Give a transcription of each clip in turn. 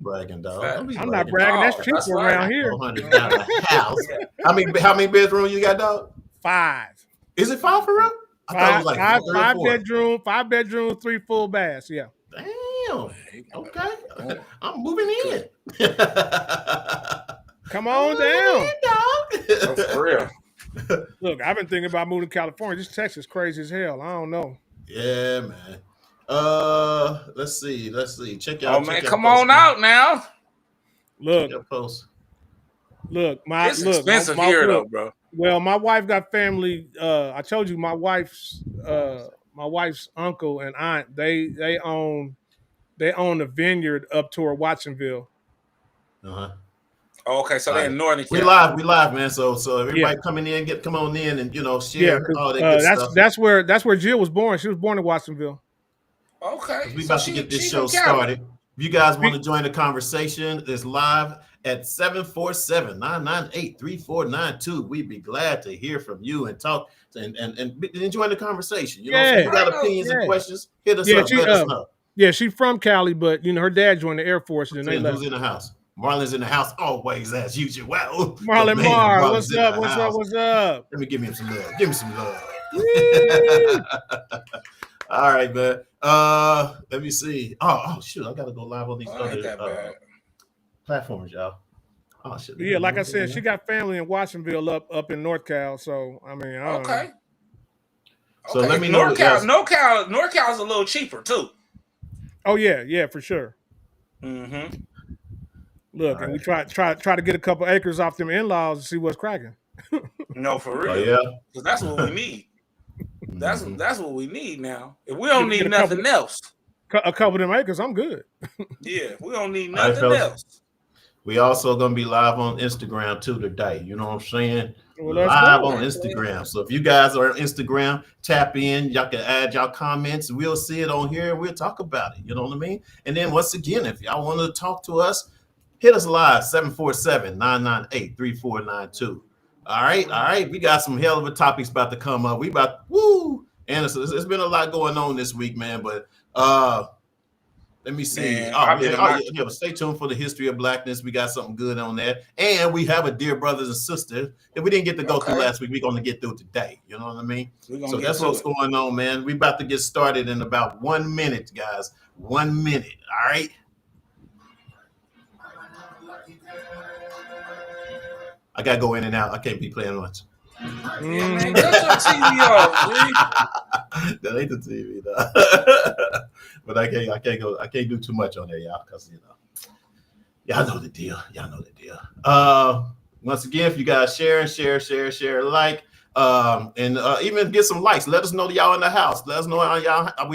bragging, dog. Don't be I'm not bragging. bragging. That's Oh, cheaper that's right. around here. 400 got a house. How many bedrooms you got, dog? 5. Is it 5 for real? I thought it was like 4, 3 or 4. 5 bedroom, 3 full baths. Yeah. Damn. Okay. I'm moving in. Come on down. Oh, for real. Look, I've been thinking about moving to California. This Texas crazy as hell. I don't know. Yeah, man. Let's see. Check Oh out. man, Check come post, on man. out now. Look, Check out post. It's expensive here though, bro. Well, my wife got family. I told you my wife's uncle and aunt. They own a vineyard up toward Watsonville. Uh-huh. Oh, okay, so they're in Northern We California. live, man. So everybody coming in, come on in and share all that good stuff. That's where Jill was born. She was born in Watsonville. Okay. We about to get this show started. If you guys want to join the conversation, it's live at 747-998-3492. We'd be glad to hear from you and talk and join the conversation. You know, if you got opinions and questions, hit us up. Let us know. Yeah, she's from Cali, but her dad joined the Air Force, and then they left. Who's in the house? Marlon's in the house always as usual. Wow. Marlon Mar, what's up? What's up? Let me give him some love. Give him some love. All right, man. Let me see. Oh shoot, I gotta go live on these other platforms, y'all. Oh shit. Yeah, like I said, she got family in Watsonville up in North Cal. So I mean, I don't know. So let me know. NorCal's a little cheaper too. Oh yeah, for sure. Mm-hmm. Look, and we try to get a couple acres off them in-laws and see what's cracking. No, for real. Oh, yeah. Because that's what we need. That's what we need now. If we don't need nothing else. A couple of them acres, I'm good. Yeah, we don't need nothing else. We also gonna be live on Instagram too today. You know what I'm saying? Well, live on Instagram. So if you guys are on Instagram, tap in. Y'all can add y'all comments. We'll see it on here and we'll talk about it. You know what I mean? And then once again, if y'all want to talk to us, hit us live 747-998-3492. All right. We got some hell of a topics about to come up. And it's been a lot going on this week, man. But let me see. Stay tuned for the history of blackness. We got something good on that. And we have a dear brothers and sisters that we didn't get to go through last week. We're going to get through today. You know what I mean? So that's what's going on, man. We about to get started in about 1 minute, guys. 1 minute. All right. I got to go in and out. I can't be playing much. Yeah, man, cut your TV off, that ain't the TV, though. But I can't do too much on there, y'all, because y'all know the deal. Once again, if you guys share, like, and even get some likes. Let us know y'all in the house. Let us know y'all. I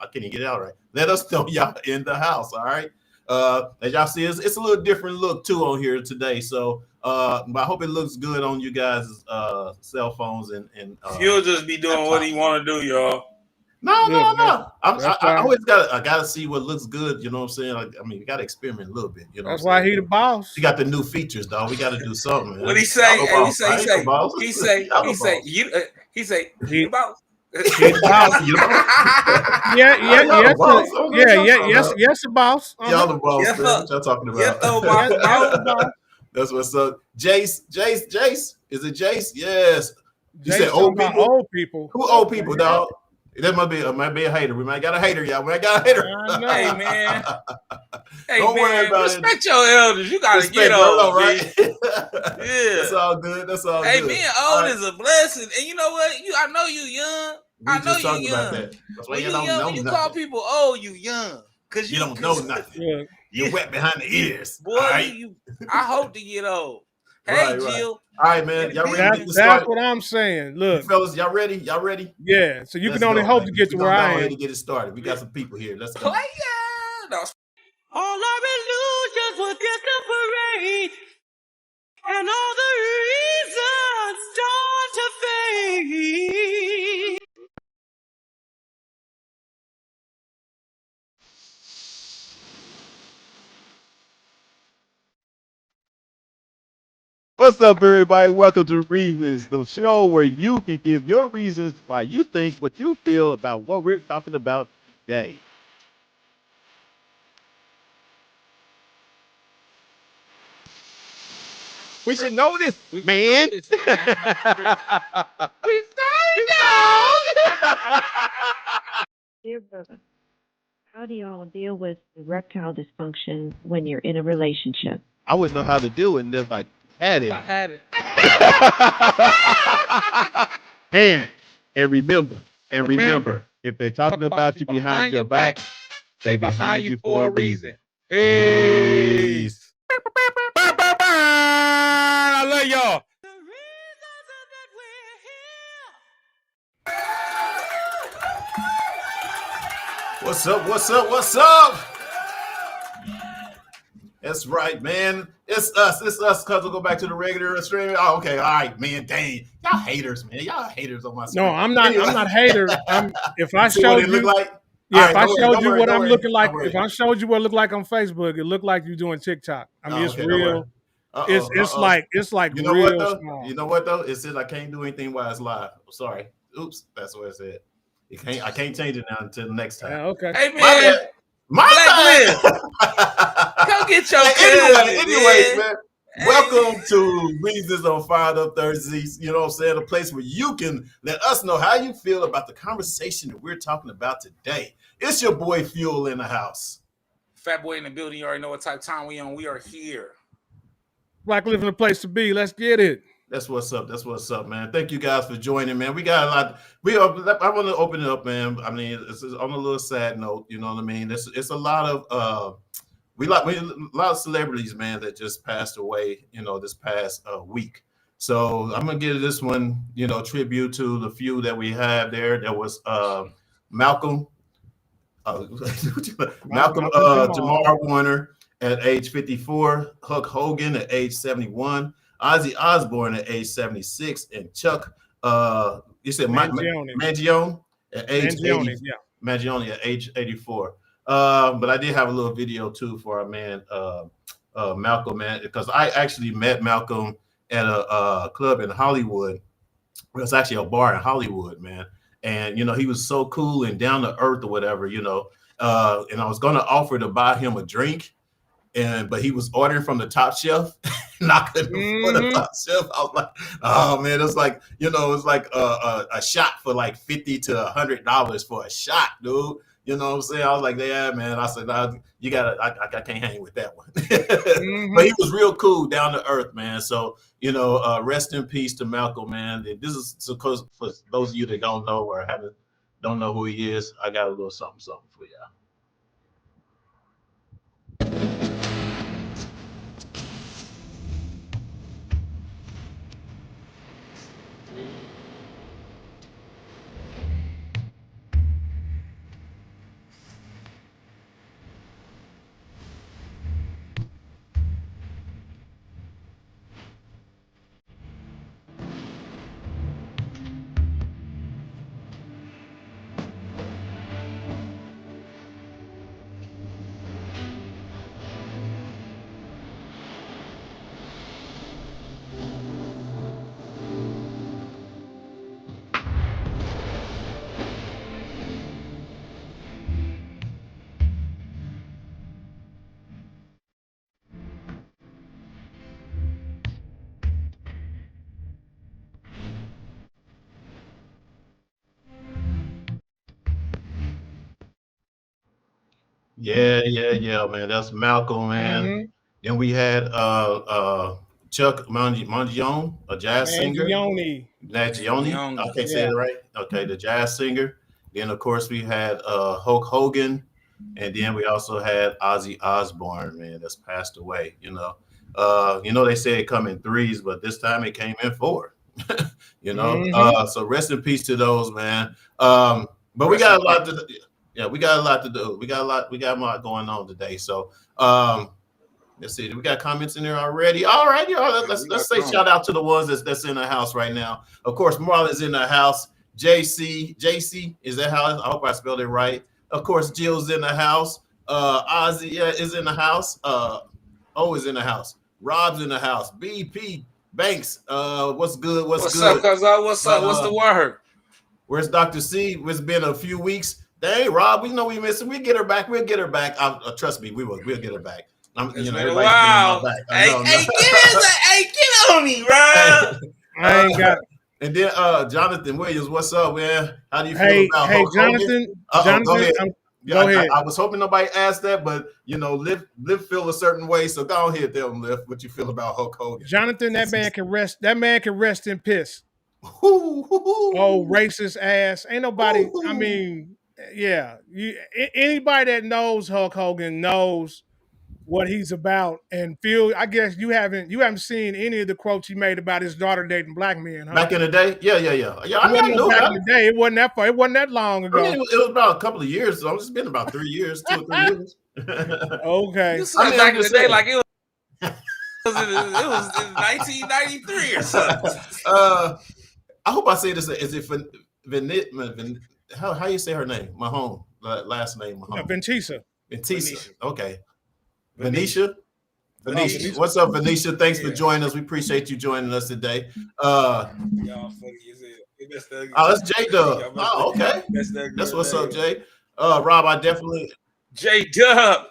can't even get it out right. Let us know y'all in the house. All right. As y'all see, it's a little different look too on here today. So but I hope it looks good on you guys' cell phones and he'll just be doing what he want to do, y'all. No. I always gotta see what looks good. You know what I'm saying? Like, I mean, you gotta experiment a little bit. You know, that's why he the boss. You got the new features, dog. We got to do something. Man. What he say? He say he the boss. Yes, the boss. Y'all the boss. Yes, what y'all talking about? Boss. That's what's up. Jace. Is it Jace? Yes. You said old people. Old people. Who old people, dog? That might be a hater. We might got a hater, y'all. We got a hater. Hey man. Don't worry about respect your elders. You gotta get old, right? Yeah. That's all good. Hey, being old is a blessing. And you know what? I know you young. I know you young. That's why you don't know nothing. You call people old, you young. Cause you don't know nothing. You're wet behind the ears. Boy, I hope to get old. Hey, Jill. All right, man. Y'all ready? That's what I'm saying. Look, fellas, y'all ready? Yeah. So you can only hope to get to where I am. To get it started. We got some people here. Let's go. Play all our illusions will disappear, and all the reasons start to fade. What's up, everybody? Welcome to Reasons, the show where you can give your reasons why you think what you feel about what we're talking about today. We should know this, man. We should know. Dear brother, how do y'all deal with erectile dysfunction when you're in a relationship? I wouldn't know how to do it if I had it. I had it. And remember, if they're talking about you behind your back, they behind you for a reason. Peace. I love y'all. The reasons that we're here. What's up? What's up? What's up? That's right, man. It's us. It's us. Cause we'll go back to the regular stream. Oh, okay. All right, man. Dang, y'all haters, man. Y'all haters on my screen. No, I'm not. Anyway. I'm not hater. If I See what showed it look you, like? yeah, All if right, I don't showed worry, you don't what worry, I'm don't looking like, worry. if I showed you what it looked like on Facebook, it looked like you doing TikTok. I mean, it's okay, don't worry. real. Uh-oh, It's like you know real what though? small. You know what though? It says I can't do anything while it's live. Sorry. Oops, that's what it said. I can't change it now until the next time. Yeah, okay. Hey man, My come get your anyways, man. Hey. Welcome to Reasons on Fired Up Thursdays. You know what I'm saying? A place where you can let us know how you feel about the conversation that we're talking about today. It's your boy Fuel in the house. Fat boy in the building. You already know what type of time we on. We are here. Black living a place to be. Let's get it. That's what's up. That's what's up, man. Thank you guys for joining, man. We got a lot. I want to open it up, man. I mean, it's on a little sad note. You know what I mean? It's a lot of a lot of celebrities, man, that just passed away. You know, this past week. So I'm gonna give this one, you know, tribute to the few that we have there. There was Malcolm Jamar Warner at age 54, Hulk Hogan at age 71. Ozzy Osbourne at age 76, and Chuck, you said Mangione at age 80, yeah. Mangione at age 84. But I did have a little video too for our man Malcolm, man, because I actually met Malcolm at a club in Hollywood. It was actually a bar in Hollywood, man. And you know, he was so cool and down to earth or whatever, you know. And I was gonna offer to buy him a drink, but he was ordering from the top shelf. And I couldn't afford the top shelf. I was like, oh man, it's like, you know, it's like a shot for like $50 to $100 for a shot, dude. You know what I'm saying? I was like, yeah, man. I said, you gotta, I can't hang with that one. But he was real cool, down to earth, man. So, you know, rest in peace to Malcolm, man. And this is because for those of you that don't know or don't know who he is, I got a little something for y'all. Yeah, man. That's Malcolm, man. Then we had Chuck Mangione, a jazz singer. Mangione. I can't say it right. Okay, the jazz singer. Then of course we had Hulk Hogan, and then we also had Ozzy Osbourne, man, that's passed away. You know, they say it come in threes, but this time it came in four. You know, so rest in peace to those, man. But we got a lot to. Yeah, we got a lot to do. We got a lot going on today. So let's see. We got comments in there already. All right, y'all. Let's say shout out to the ones that's in the house right now. Of course, Marlon's in the house. JC, is that how? I hope I spelled it right. Of course, Jill's in the house. Ozzy is in the house. O is in the house. Rob's in the house. BP Banks. What's good? What's good? Up, cuz? What's up? What's the word? Where's Dr. C? It's been a few weeks. Dang, Rob, we know we missing. We'll get her back. Trust me, we'll get her back. Wow. Hey, get on me, bro. I ain't got. And then Jonathan Williams, what's up, man? How do you feel about Hey, Hulk Jonathan. Hogan? Jonathan, go ahead. Go ahead. I was hoping nobody asked that, but Liv feel a certain way, so go ahead, tell them, Liv, what you feel about Hulk Hogan. Jonathan, that man can rest. That man can rest in piss. Oh, racist ass! Ain't nobody. I mean, yeah. Anybody that knows Hulk Hogan knows what he's about, and Phil, I guess you haven't seen any of the quotes he made about his daughter dating black men, huh? Back in the day, yeah. I know back that. in the day. It wasn't that far. It wasn't that long ago. I mean, it was about a couple of years. So it's been about 3 years, 2 or 3 years. Okay. You said back in the day, like it was in 1993 or something. I hope I say this. Is it how you say her name? Mahone, last name Mahone. Ventisa. Okay. Venetia. What's up, Venetia? Thanks for joining us. We appreciate you joining us today. Y'all funny as hell. That's J Dub. Oh, okay. That's what's up, Jay. Rob, I definitely. J Dub.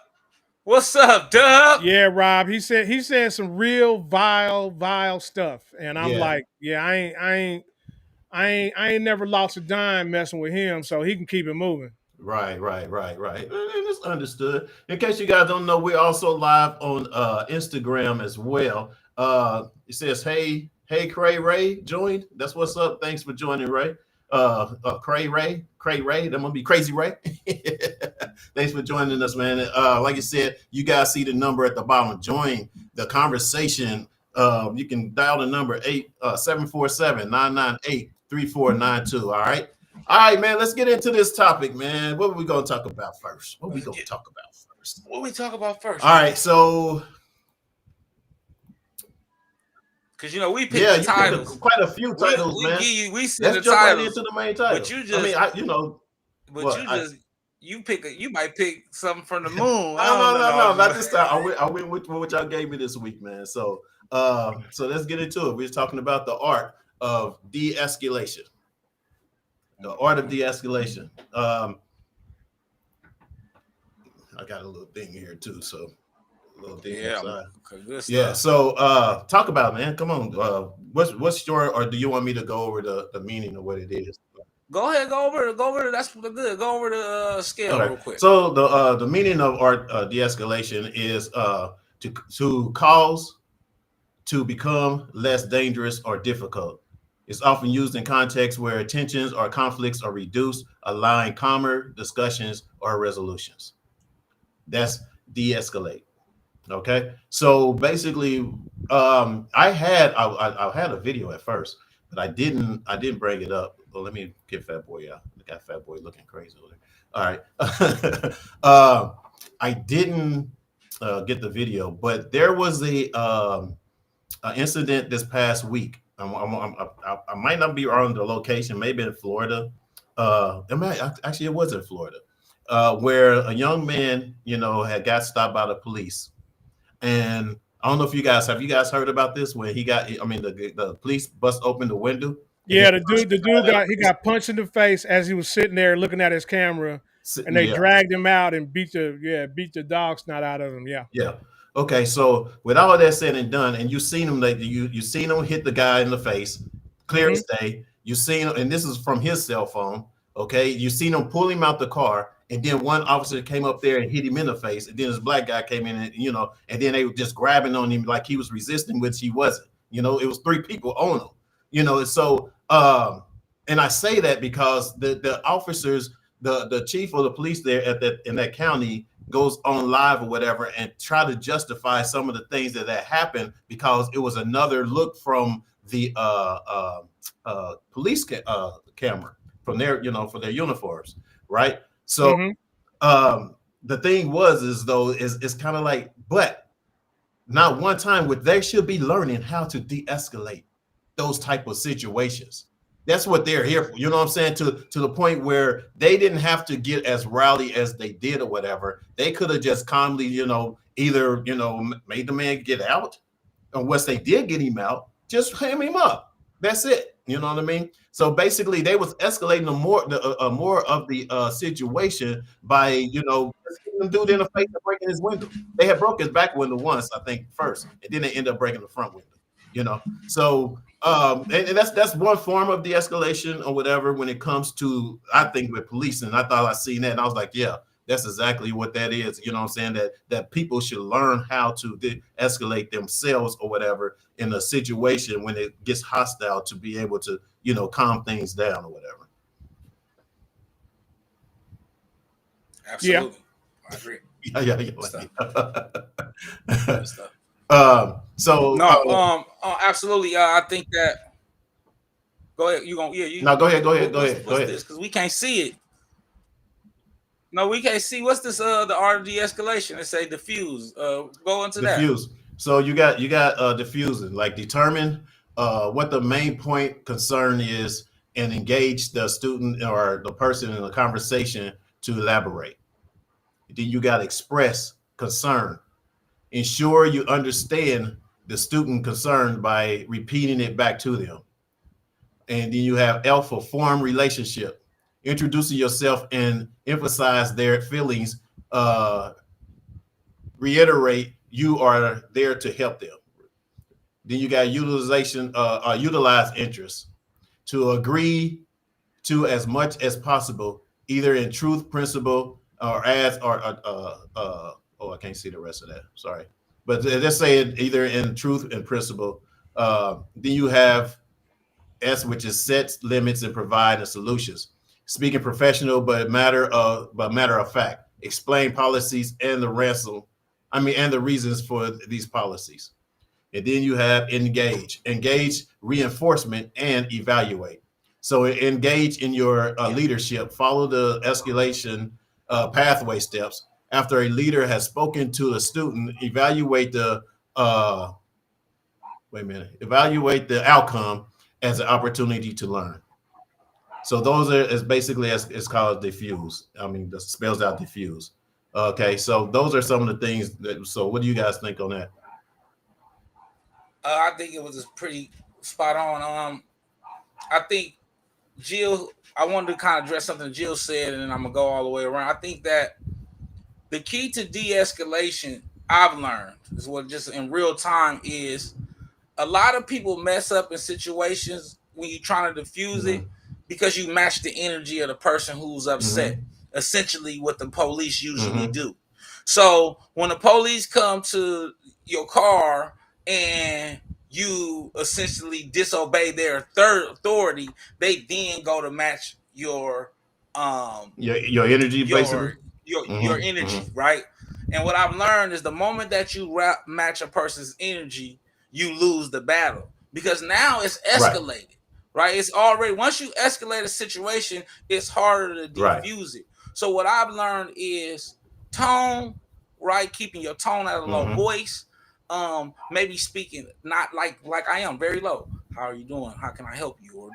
What's up, Dub? Yeah, Rob. He said some real vile stuff, and I'm like, yeah, I ain't never lost a dime messing with him, so he can keep it moving. Right. It's understood. In case you guys don't know, we're also live on Instagram as well. It says, hey, Cray Ray joined. That's what's up. Thanks for joining, Ray. Cray Ray. That must be Crazy Ray. Thanks for joining us, man. Like I said, you guys see the number at the bottom. Join the conversation. You can dial the number 747-998-3492. All right. All right, man. Let's get into this topic, man. What are we gonna talk about first? All right, so because we picked the titles. Quite a few titles, man. We Let's the jump titles. right into the main title. But you just, you might pick something from the moon. No, not this time. I went with what y'all gave me this week, man. So let's get into it. We're talking about the art of de-escalation. The art of de-escalation. I got a little thing here too, so a little thing. Yeah. So talk about it, man. Come on. What's your, or do you want me to go over the meaning of what it is? Go ahead. Go over. That's good. Go over the scale real quick. So the meaning of art de-escalation is to cause to become less dangerous or difficult. It's often used in contexts where tensions or conflicts are reduced, allowing calmer discussions or resolutions. That's de-escalate. Okay. So basically, I had a video at first, but I didn't bring it up. Well, let me get Fat Boy out. I got Fat Boy looking crazy over there. All right. I didn't get the video, but there was a incident this past week. I might not be on the location, maybe in Florida. Actually, it was in Florida, where a young man, had got stopped by the police. And I don't know if you guys heard about this, when the police bust open the window. Yeah, the dude got punched in the face as he was sitting there looking at his camera, and they dragged him out and beat the dog snot out of him. Yeah. Yeah. Okay, so with all of that said and done, and you seen him, you seen him hit the guy in the face, clear as day. You seen him, and this is from his cell phone. Okay, you seen him pull him out the car, and then one officer came up there and hit him in the face, and then this black guy came in, and and then they were just grabbing on him like he was resisting, which he wasn't. It was 3 people on him. So and I say that because the officers, the chief of the police there in that county goes on live or whatever and try to justify some of the things that happened because it was another look from the police camera from their for their uniforms, right? So the thing is kind of like, but not one time they should be learning how to de-escalate those type of situations. That's what they're here for. You know what I'm saying? To the point where they didn't have to get as rowdy as they did or whatever. They could have just calmly, either, made the man get out. And once they did get him out, just ham him up. That's it. You know what I mean? So basically, they was escalating more of the situation by hitting the dude in the face and breaking his window. They had broke his back window once, I think, first, and then they ended up breaking the front window. So and that's one form of de-escalation or whatever when it comes to, I think, with policing. I thought I seen that and I was like, yeah, that's exactly what that is. You know what I'm saying? That people should learn how to de-escalate themselves or whatever in a situation when it gets hostile, to be able to, calm things down or whatever. Absolutely. Yeah. I agree. Absolutely. I think that. Go ahead. Go ahead. What's this? Because we can't see it. No, we can't see. What's this? The art of de-escalation. It say diffuse. Go into diffuse. So you got diffusing, like determine what the main point concern is and engage the student or the person in the conversation to elaborate. Then you got express concern. Ensure you understand the student concern by repeating it back to them. And then you have alpha, form relationship. Introducing yourself and emphasize their feelings. Reiterate you are there to help them. Then you got utilize interest. To agree to as much as possible, either in truth, principle, or I can't see the rest of that. Sorry. But let's say either in truth and principle. Then you have S, which is sets, limits, and provide solutions. Speaking professional, but matter of fact. Explain policies and the reasons for these policies. And then you have engage. Engage, reinforcement, and evaluate. So engage in your leadership. Follow the escalation pathway steps. After a leader has spoken to a student, evaluate the outcome as an opportunity to learn. So those is basically it's called diffuse. That spells out diffuse. Okay, so those are some of the things so what do you guys think on that? I think it was pretty spot on. I think Jill, I wanted to kind of address something Jill said, and then I'm gonna go all the way around. I think that the key to de-escalation, I've learned, is what just in real time is a lot of people mess up in situations when you're trying to diffuse it because you match the energy of the person who's upset. Essentially what the police usually do. So when the police come to your car and you essentially disobey their authority, they then go to match your energy, basically. Your energy, right? And what I've learned is the moment that you match a person's energy, you lose the battle because now it's escalated, right? It's already, once you escalate a situation, it's harder to defuse it. So what I've learned is tone, right? Keeping your tone at a low voice. Maybe speaking not like I am, very low. How are you doing? How can I help you? Or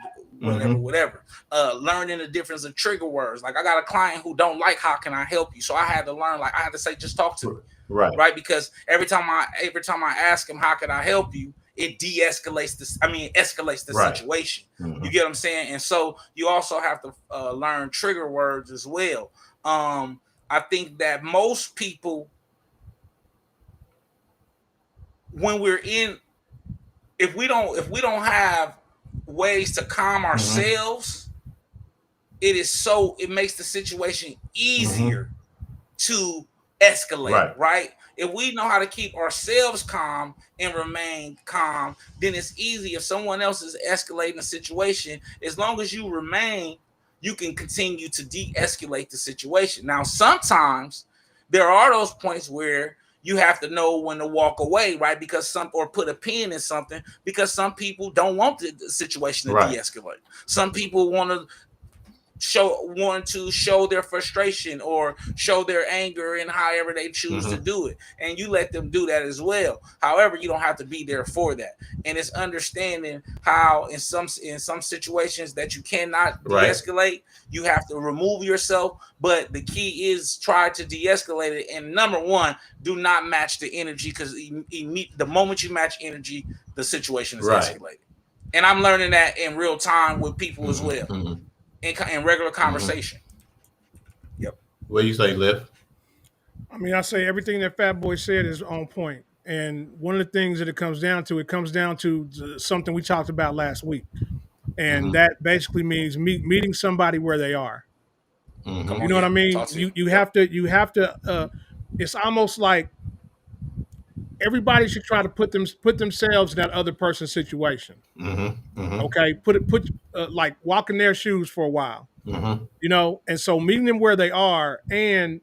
whatever. Learning the difference of trigger words. Like I got a client who don't like how can I help you? So I had to learn, I had to say, just talk to me. Right. Because every time I ask him how can I help you, it escalates the situation. You get what I'm saying? And so you also have to learn trigger words as well. I think that most people, when we're in, if we don't have ways to calm ourselves, it makes the situation easier to escalate, right? If we know how to keep ourselves calm and remain calm, then it's easy. If someone else is escalating a situation, as long as you remain, you can continue to de-escalate the situation. Now, sometimes there are those points where you have to know when to walk away, right? Or put a pin in something, because some people don't want the situation to de-escalate. Some people want to show their frustration or show their anger in however they choose to do it, and you let them do that as well. However, you don't have to be there for that, and it's understanding how in some situations that you cannot de-escalate, you have to remove yourself. But the key is try to de-escalate it, and number one, do not match the energy, because the moment you match energy, the situation is escalated. And I'm learning that in real time with people as well, in regular conversation. Yep. What do you say, Liv? I mean, I say everything that Fat Boy said is on point. And one of the things that it comes down to something we talked about last week. And that basically means meeting somebody where they are. Come You on, know what I mean? Talk to You have to it's almost like everybody should try to put themselves in that other person's situation. Okay, put like walk in their shoes for a while. You know, and so meeting them where they are, and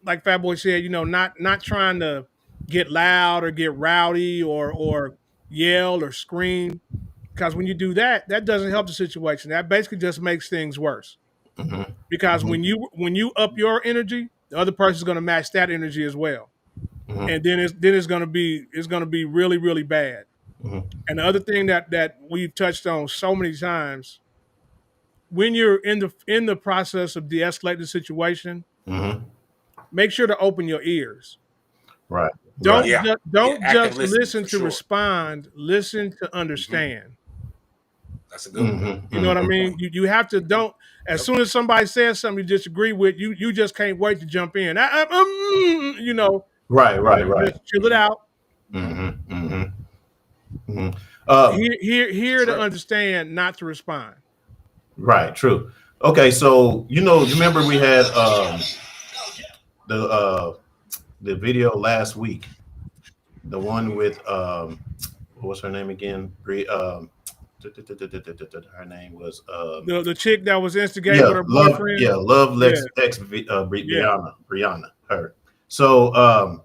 like Fat Boy said, you know, not trying to get loud or get rowdy or yell or scream, because when you do that, that doesn't help the situation. That basically just makes things worse. Because when you up your energy, the other person's going to match that energy as well, and then it's going to be really, really bad. And the other thing that we've touched on so many times, when you're in the process of de-escalating the situation, make sure to open your ears. Right. Don't active just listening, listen for to sure. Respond. Listen to understand. That's a good one. You know what I mean? You have to don't. As soon as somebody says something you disagree with, you just can't wait to jump in. You know. Right. Just chill it out. Here to understand, not to respond. Right. True. Okay. So you remember we had the video last week, the one with what's her name again? Her name was the chick that was instigated with her boyfriend. Love Lex ex Brianna. Her. So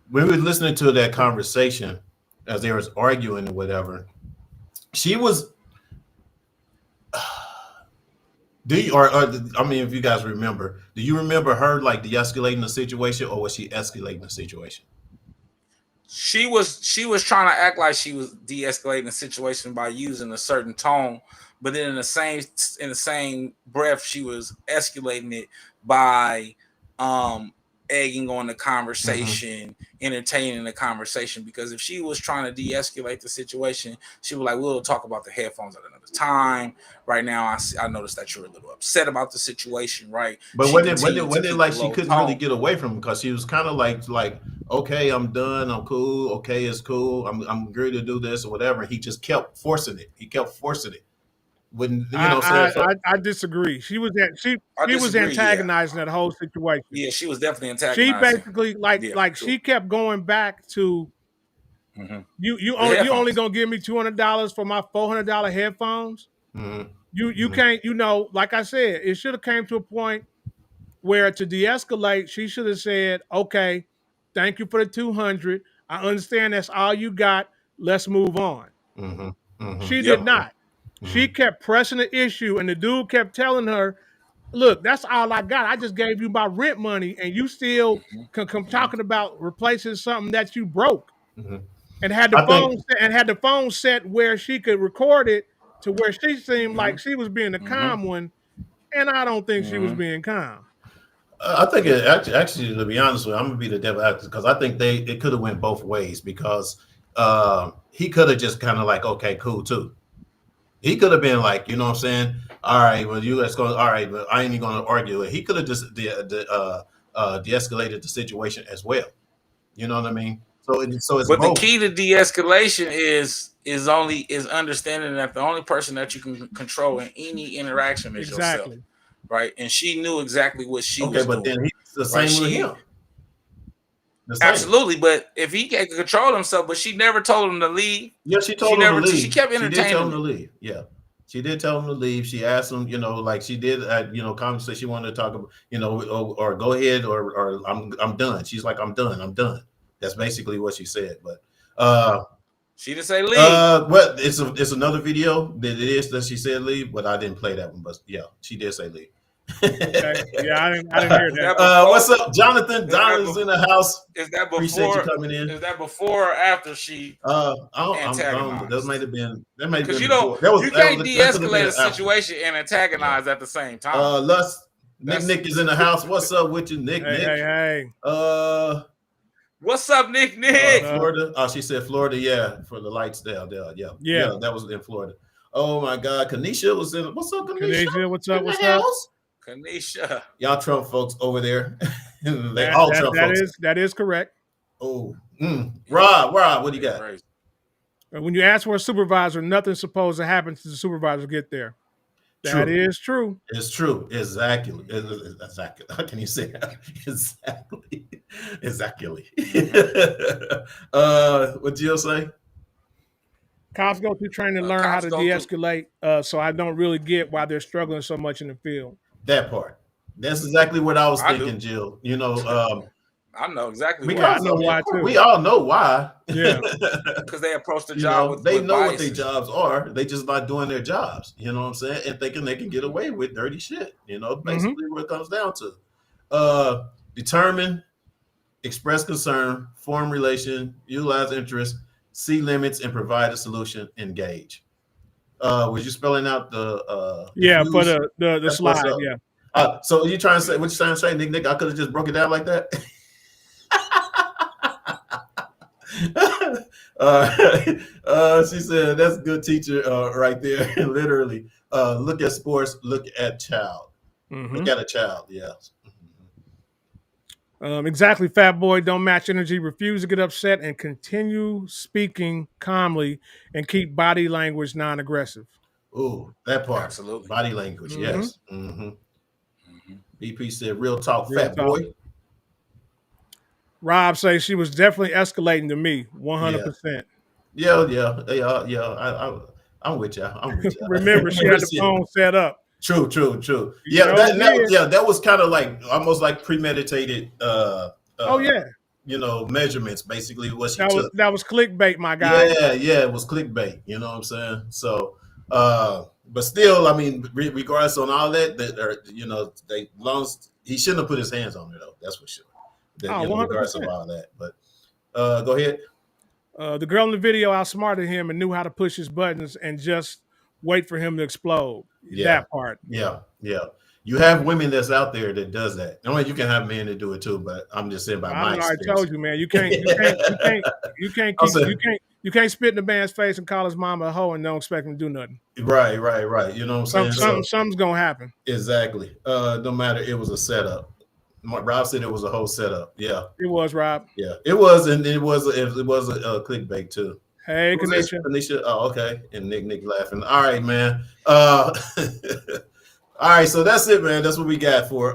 when we were listening to that conversation as they was arguing or whatever, she was. I mean, if you guys remember, do you remember her like de-escalating the situation, or was she escalating the situation? She was trying to act like she was de-escalating the situation by using a certain tone, but then in the same breath, she was escalating it by egging on the conversation, entertaining the conversation. Because if she was trying to de-escalate the situation, she was like, "We'll talk about the headphones at another time. Right now, I noticed that you're a little upset about the situation, right?" But when it like she couldn't really get away from him, because she was kind of like, "Okay, I'm done. I'm cool. Okay, it's cool. I'm ready to do this or whatever." He just kept forcing it. When I disagree. She was antagonizing that whole situation. Yeah, she was definitely antagonizing. She basically she kept going back to you only gonna give me $200 for my $400 headphones. You can't, like I said, it should have came to a point where to de-escalate, she should have said, "Okay, thank you for the 200. I understand that's all you got. Let's move on." She did not. She kept pressing the issue, and the dude kept telling her, "Look, that's all I got. I just gave you my rent money, and you still come talking about replacing something that you broke." And had the phone set where she could record it to where she seemed like she was being the calm one, and I don't think she was being calm. I think it actually, to be honest with you, I'm gonna be the devil advocate, because I think it could have went both ways, because he could have just kind of like, "Okay, cool too." He could have been like, you know what I'm saying? "All right, well, let's go. All right, but I ain't even gonna argue it." He could have just de-escalated the situation as well. You know what I mean? So it's but both. The key to de-escalation is understanding that the only person that you can control in any interaction is yourself, right? And she knew exactly what she was doing. But then he's the same with him. Absolutely, but if he can control himself, but she never told him to leave. Yeah, she told him to leave. She kept entertaining him. She did tell him to leave. Yeah, she did tell him to leave. She asked him, like she did at conversation. She wanted to talk about, or go ahead, or I'm done. She's like, "I'm done. That's basically what she said. But she didn't say leave. Well, it's another video that she said leave, but I didn't play that one. But yeah, she did say leave. Okay. Yeah, I didn't hear that. What's up, Jonathan? Donald's in the house. Is that before? Appreciate you coming in. Is that before or after she? Antagonized? That might have been. Because you can't de-escalate a situation and antagonize at the same time. Nick is in the house. What's up with you, Nick? Hey. What's up, Nick? Florida. Oh, she said Florida. Yeah, for the lights there. Yeah, that was in Florida. Oh my God, Kanisha was in. What's up, Kanisha? Kanisha, what's up? In What's the up? house? Kanisha. Y'all Trump folks over there. They all Trump folks. That is correct. Oh, Rob, what do you got? Crazy. When you ask for a supervisor, nothing's supposed to happen to the supervisor get there. That is true. It's true. Exactly. Exactly. How can you say that? Exactly. What Jill say? Cops go through training to learn how to de-escalate. So I don't really get why they're struggling so much in the field. That part. That's exactly what I was thinking, Jill. You know, I know exactly why. I know why too. We all know why. Yeah. Because they approach the job with they know biases. what their jobs are. They just not doing their jobs. You know what I'm saying? And thinking they can get away with dirty shit. You know, basically what it comes down to. Determine, express concern, form relation, utilize interest, see limits, and provide a solution, engage. Was you spelling out the for the slide, yeah. So you trying to say what you trying to say, Nick? I could have just broke it down like that. She said that's a good teacher right there. Literally, look at sports, look at child. Look at a child, yeah. Exactly, fat boy. Don't match energy. Refuse to get upset and continue speaking calmly and keep body language non-aggressive. Ooh, that part. Absolutely. Body language, yes. BP said, real talk, fat boy. Rob says she was definitely escalating to me, 100%. Yeah. I'm with you. Remember, she had the phone set up. True. Yeah, that was kind of like almost like premeditated. You know, measurements basically what she took. That was clickbait, my guy. Yeah, it was clickbait. You know what I'm saying? So, but still, I mean, regardless on all that, you know, he shouldn't have put his hands on her though. That's for sure. Regardless of all that, but go ahead. The girl in the video outsmarted him and knew how to push his buttons and just wait for him to explode. Yeah. That part. Yeah. You have women that's out there that does that. I mean, you can have men that do it too, but I'm just saying by my experience. I told you, man. You can't spit in the man's face and call his mama a hoe and don't expect him to do nothing. Right. You know what I'm saying? Something's gonna happen. Exactly. No matter, it was a setup. Rob said it was a whole setup. Yeah, it was, Rob. Yeah, it was, and it was a clickbait too. Hey, Kanisha. Oh, okay. And Nick laughing. All right, man. All right, so that's it, man. That's what we got for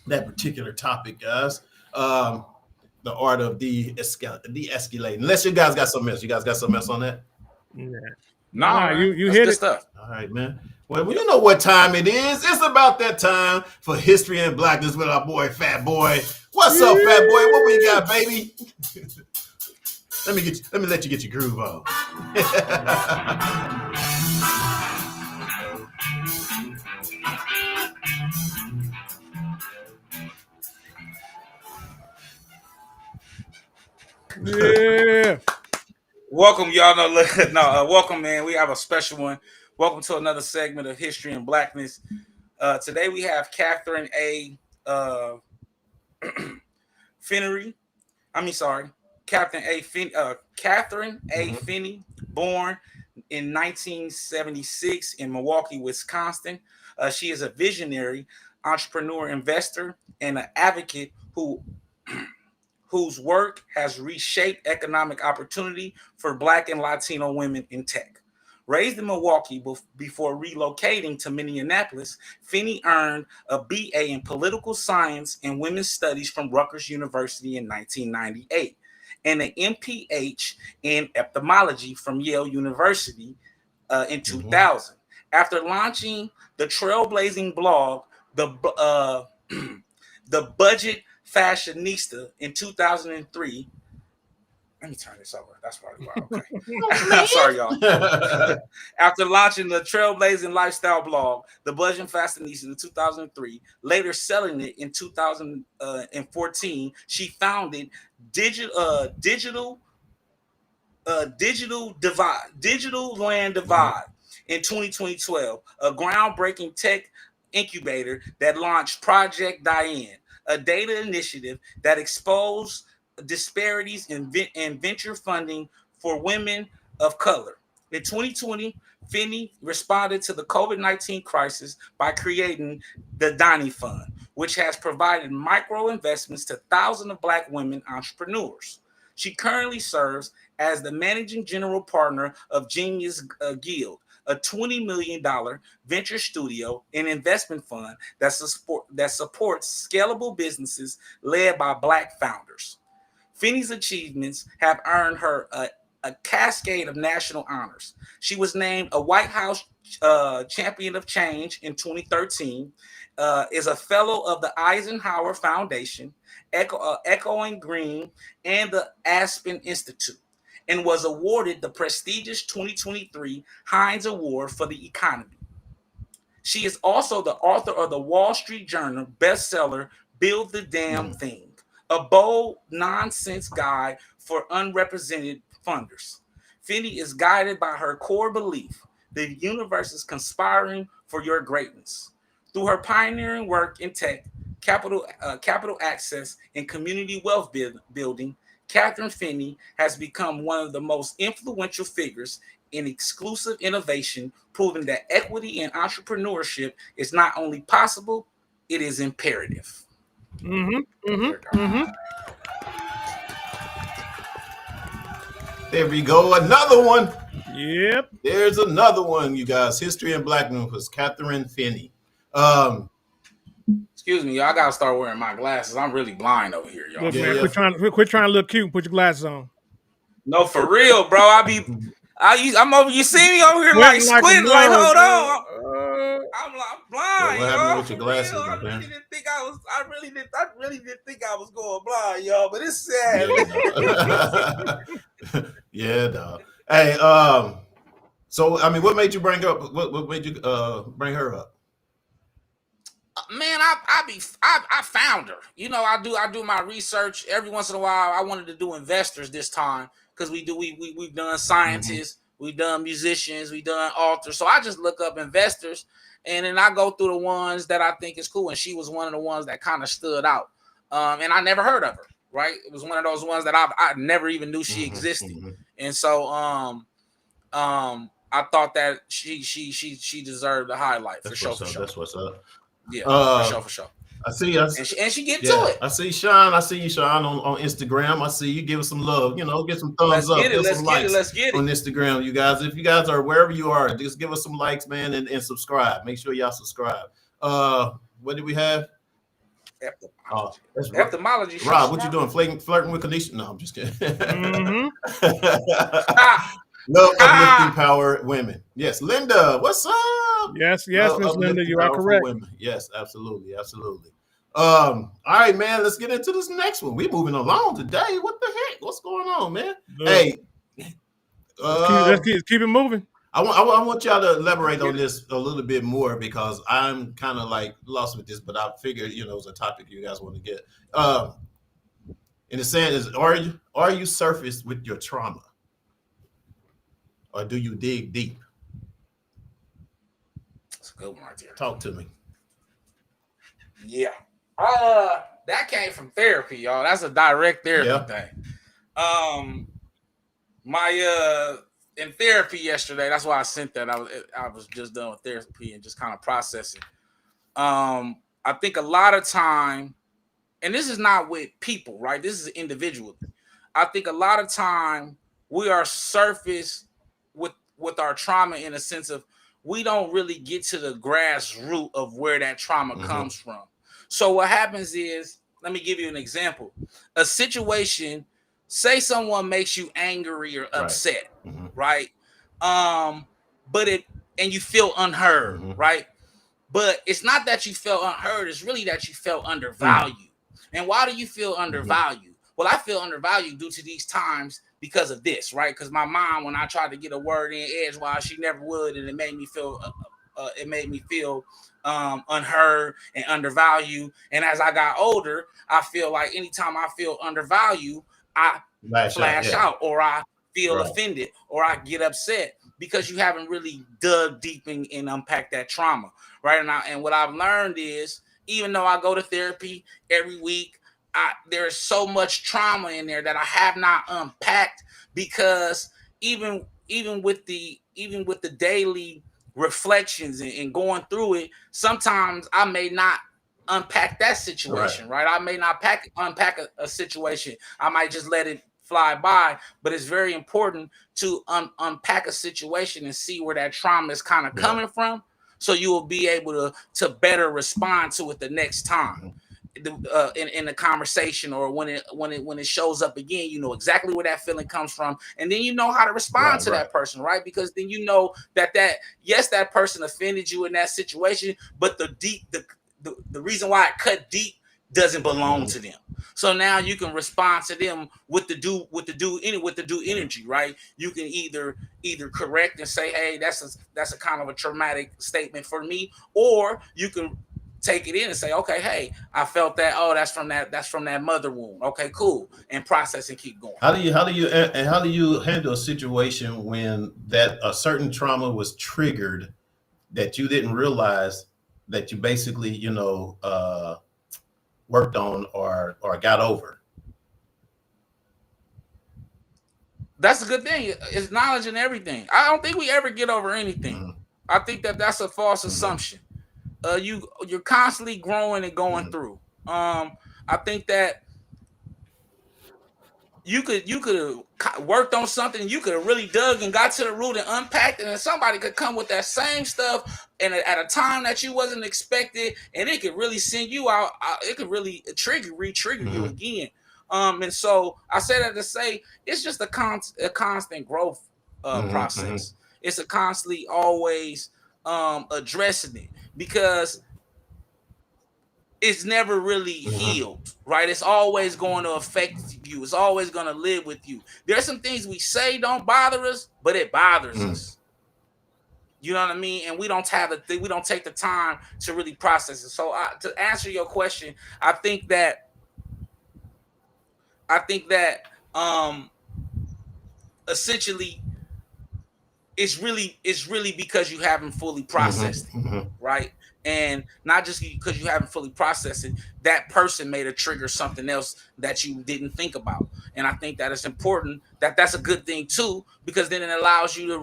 that particular topic, guys. The art of de-escalating. Unless you guys got something else. You guys got something else on that? Yeah. Nah, you hit it. Stuff. All right, man. Well, you know what time it is. It's about that time for History and Blackness with our boy, Fat Boy. What's up, Fat Boy? What we got, baby? Let me let you get your groove on. Yeah. Welcome, y'all. Welcome, man. We have a special one. Welcome to another segment of History and Blackness. Today we have Catherine A. Finney. Catherine A. Finney, born in 1976 in Milwaukee, Wisconsin. She is a visionary, entrepreneur, investor, and an advocate whose work has reshaped economic opportunity for Black and Latino women in tech. Raised in Milwaukee before relocating to Minneapolis, Finney earned a BA in political science and women's studies from Rutgers University in 1998 and an MPH in ophthalmology from Yale University in 2000. After launching the trailblazing blog, The Budget Fashionista in 2003. Let me turn this over. That's probably why. Okay. Sorry, y'all. After launching the trailblazing lifestyle blog, The Budget Fashionista in 2003, later selling it in 2014, she founded Digital Land Divide in 2012, a groundbreaking tech incubator that launched Project Diane, a data initiative that exposed disparities in venture funding for women of color. In 2020, Finney responded to the COVID-19 crisis by creating the Donnie Fund, which has provided micro investments to thousands of Black women entrepreneurs. She currently serves as the managing general partner of Genius Guild, a $20 million venture studio and investment fund that supports scalable businesses led by Black founders. Finney's achievements have earned her a cascade of national honors. She was named a White House Champion of Change in 2013, is a fellow of the Eisenhower Foundation, Echoing Green, and the Aspen Institute, and was awarded the prestigious 2023 Heinz Award for the Economy. She is also the author of the Wall Street Journal bestseller Build the Damn Thing, a bold nonsense guide for unrepresented funders. Finney is guided by her core belief: the universe is conspiring for your greatness. Through her pioneering work in tech, capital access, and community wealth building, Catherine Finney has become one of the most influential figures in exclusive innovation, proving that equity in entrepreneurship is not only possible, it is imperative. There we go. Another one. Yep. There's another one, you guys. History in Blackness was Catherine Finney. Excuse me, y'all. I gotta start wearing my glasses. I'm really blind over here, y'all. Look, man, quit trying to look cute and put your glasses on. No, for real, bro. I'm over. You see me over here like squinting, like hold on. I'm blind. What happened with your glasses, I man? really didn't think I was. I really didn't think I was going blind, y'all. But it's sad. Yeah, dog. Hey, so I mean, what made you bring up? What made you bring her up? Man, I found her. You know, I do my research every once in a while. I wanted to do investors this time because we've done scientists, we've done musicians, we've done authors. So I just look up investors, and then I go through the ones that I think is cool. And she was one of the ones that kind of stood out. And I never heard of her. Right, it was one of those ones that I never even knew she existed. And so I thought that she deserved a highlight for sure. That's what's up. Yeah, for sure. I see. And she get to it. I see Sean. I see you, Sean, on Instagram. I see you. Give us some love. You know, get some thumbs up. Let's get it on Instagram, you guys. If you guys are wherever you are, just give us some likes, man, and subscribe. Make sure y'all subscribe. What do we have? Ophthalmology. Rob, what you doing? Flirting with Kanisha? No, I'm just kidding. Love uplifting power women. Yes, Linda, what's up? Yes, Miss Linda, you are correct. Women. Yes, absolutely. All right, man, let's get into this next one. We're moving along today. What the heck? What's going on, man? Hey, let's keep it moving. I want y'all to elaborate on this a little bit more because I'm kind of like lost with this, but I figured, you know, it's a topic you guys want to get. In the saying is, are you surfaced with your trauma? Or do you dig deep? That's a good one right there. Talk to me. Yeah. That came from therapy, y'all. That's a direct therapy thing. In therapy yesterday, that's why I sent that. I was just done with therapy and just kind of processing. I think a lot of time, and this is not with people, right? This is individually. I think a lot of time we are surface with our trauma in a sense of we don't really get to the grassroots of where that trauma comes from. So what happens is, let me give you an example. A situation, say someone makes you angry or upset, right? And you feel unheard, right? But it's not that you felt unheard, it's really that you felt undervalued. And why do you feel undervalued? Well, I feel undervalued due to these times because of this, right? Because my mom, when I tried to get a word in edgewise, she never would, and it made me feel unheard and undervalued. And as I got older, I feel like anytime I feel undervalued, I flash out or I feel offended or I get upset because you haven't really dug deep and unpacked that trauma, right? And what I've learned is even though I go to therapy every week, there's so much trauma in there that I have not unpacked, because even with the daily reflections and going through it, sometimes I may not unpack that situation, right? I may not unpack a situation. I might just let it fly by, but it's very important to unpack a situation and see where that trauma is kind of coming from, so you will be able to better respond to it the next time. In the conversation, or when it shows up again, you know exactly where that feeling comes from, and then you know how to respond to that person, right? Because then you know that yes, that person offended you in that situation, but the reason why it cut deep doesn't belong to them. So now you can respond to them with the due energy, right? You can either correct and say, hey, that's a kind of a traumatic statement for me, or you can take it in and say, okay, hey, I felt that. Oh, that's from that mother wound. Okay, cool, and process and keep going. How do you handle a situation when that a certain trauma was triggered that you didn't realize that you basically worked on or got over? That's a good thing. It's knowledge and everything. I don't think we ever get over anything. I think that's a false assumption. You're constantly growing and going through. I think that you could have worked on something, you could have really dug and got to the root and unpacked it, and somebody could come with that same stuff and at a time that you wasn't expected, and it could really send you out. It could really re-trigger you again. And so I say that to say it's just a constant growth process. It's a constantly always addressing it, because it's never really healed, right? It's always going to affect you. It's always going to live with you. There's some things we say don't bother us, but it bothers us. You know what I mean? And we don't take the time to really process it. So to answer your question, I think that essentially it's really because you haven't fully processed it, right? And not just because you haven't fully processed it, that person made a trigger something else that you didn't think about. And I think that it's important that's a good thing too, because then it allows you to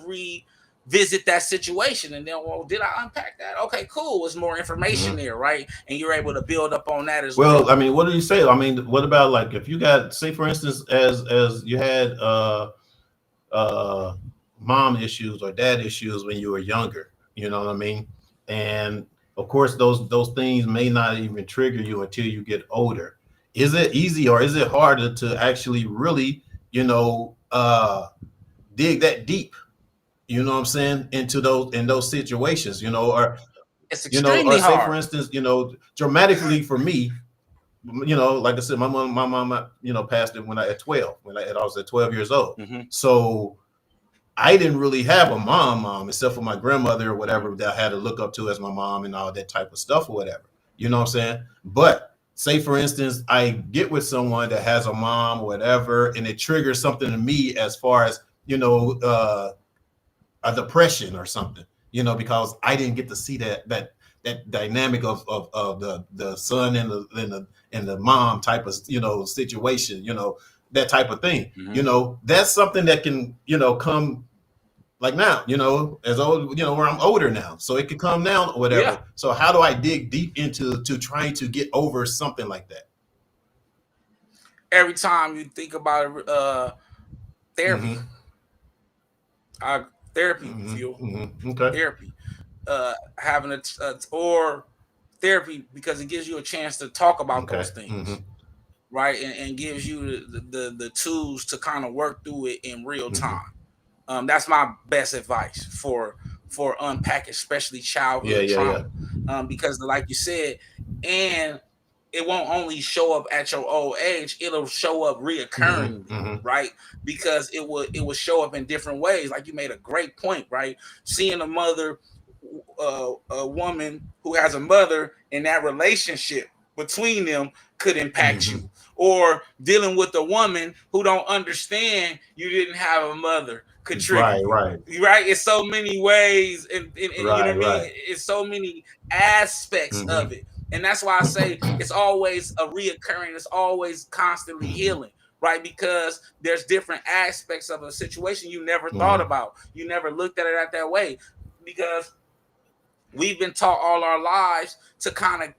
revisit that situation, and then, well, did I unpack that? Okay, cool. There's more information there, right? And you're able to build up on that as well. Well, I mean, what do you say? I mean, what about, like, if you got, say for instance, as you had mom issues or dad issues when you were younger, you know what I mean? And of course those things may not even trigger you until you get older. Is it easy or is it harder to actually really, dig that deep, you know what I'm saying, into those situations, or it's extremely or say hard. For instance, dramatically for me, like I said, my mom, passed it at 12, when I was at 12 years old. So I didn't really have a mom, except for my grandmother or whatever that I had to look up to as my mom and all that type of stuff or whatever. You know what I'm saying? But say, for instance, I get with someone that has a mom or whatever, and it triggers something to me as far as, a depression or something, because I didn't get to see that dynamic of the son and the mom type of, situation, that type of thing. That's something that can, come like now, as old, where I'm older now, so it could come down or whatever. Yeah. So how do I dig deep into trying to get over something like that? Every time you think about therapy, therapy, Okay. Therapy, having or therapy, because it gives you a chance to talk about those things, right, and gives you the tools to kind of work through it in real time. That's my best advice for unpacking, especially childhood trauma, because like you said, and it won't only show up at your old age, it'll show up reoccurring, right? Because it will show up in different ways. Like you made a great point, right? Seeing a woman who has a mother, and that relationship between them could impact you, or dealing with a woman who don't understand you didn't have a mother, could trigger you. Right? It's so many ways, and you know what I mean? It's so many aspects of it. And that's why I say it's always a reoccurring, it's always constantly healing, right? Because there's different aspects of a situation you never thought about. You never looked at it that way. Because we've been taught all our lives to kind of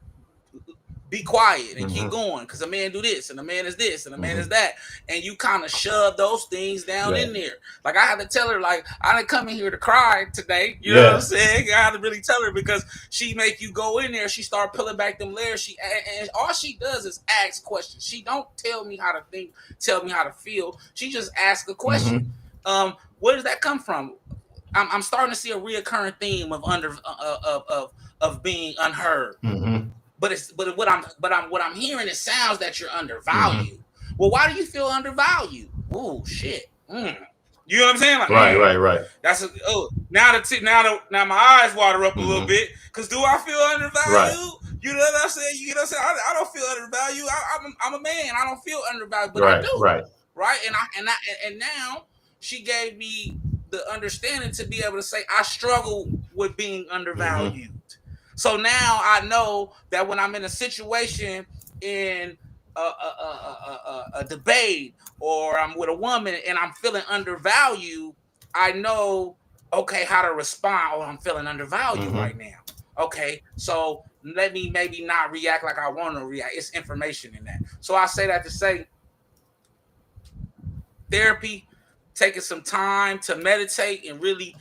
be quiet and keep going because a man do this and a man is this and a man is that, and you kind of shove those things down in there. Like I had to tell her, like, I didn't come in here to cry today, you know what I'm saying? I had to really tell her because she make you go in there, she start pulling back them layers, and all she does is ask questions. She don't tell me how to think, tell me how to feel, she just asks a question. Where does that come from? I'm starting to see a reoccurring theme of being unheard. But what I'm hearing, it sounds that you're undervalued. Well, why do you feel undervalued? Oh shit. You know what I'm saying? Like, right. That's now my eyes water up a little bit because do I feel undervalued? You know what I'm saying? You know what I'm saying? I don't feel undervalued. I'm a man. I don't feel undervalued, but I do. Right. And now she gave me the understanding to be able to say I struggle with being undervalued. So now I know that when I'm in a situation in a debate or I'm with a woman and I'm feeling undervalued, I know, okay, how to respond. Oh, I'm feeling undervalued right now. Okay, so let me maybe not react like I want to react. It's information in that. So I say that to say therapy, taking some time to meditate and really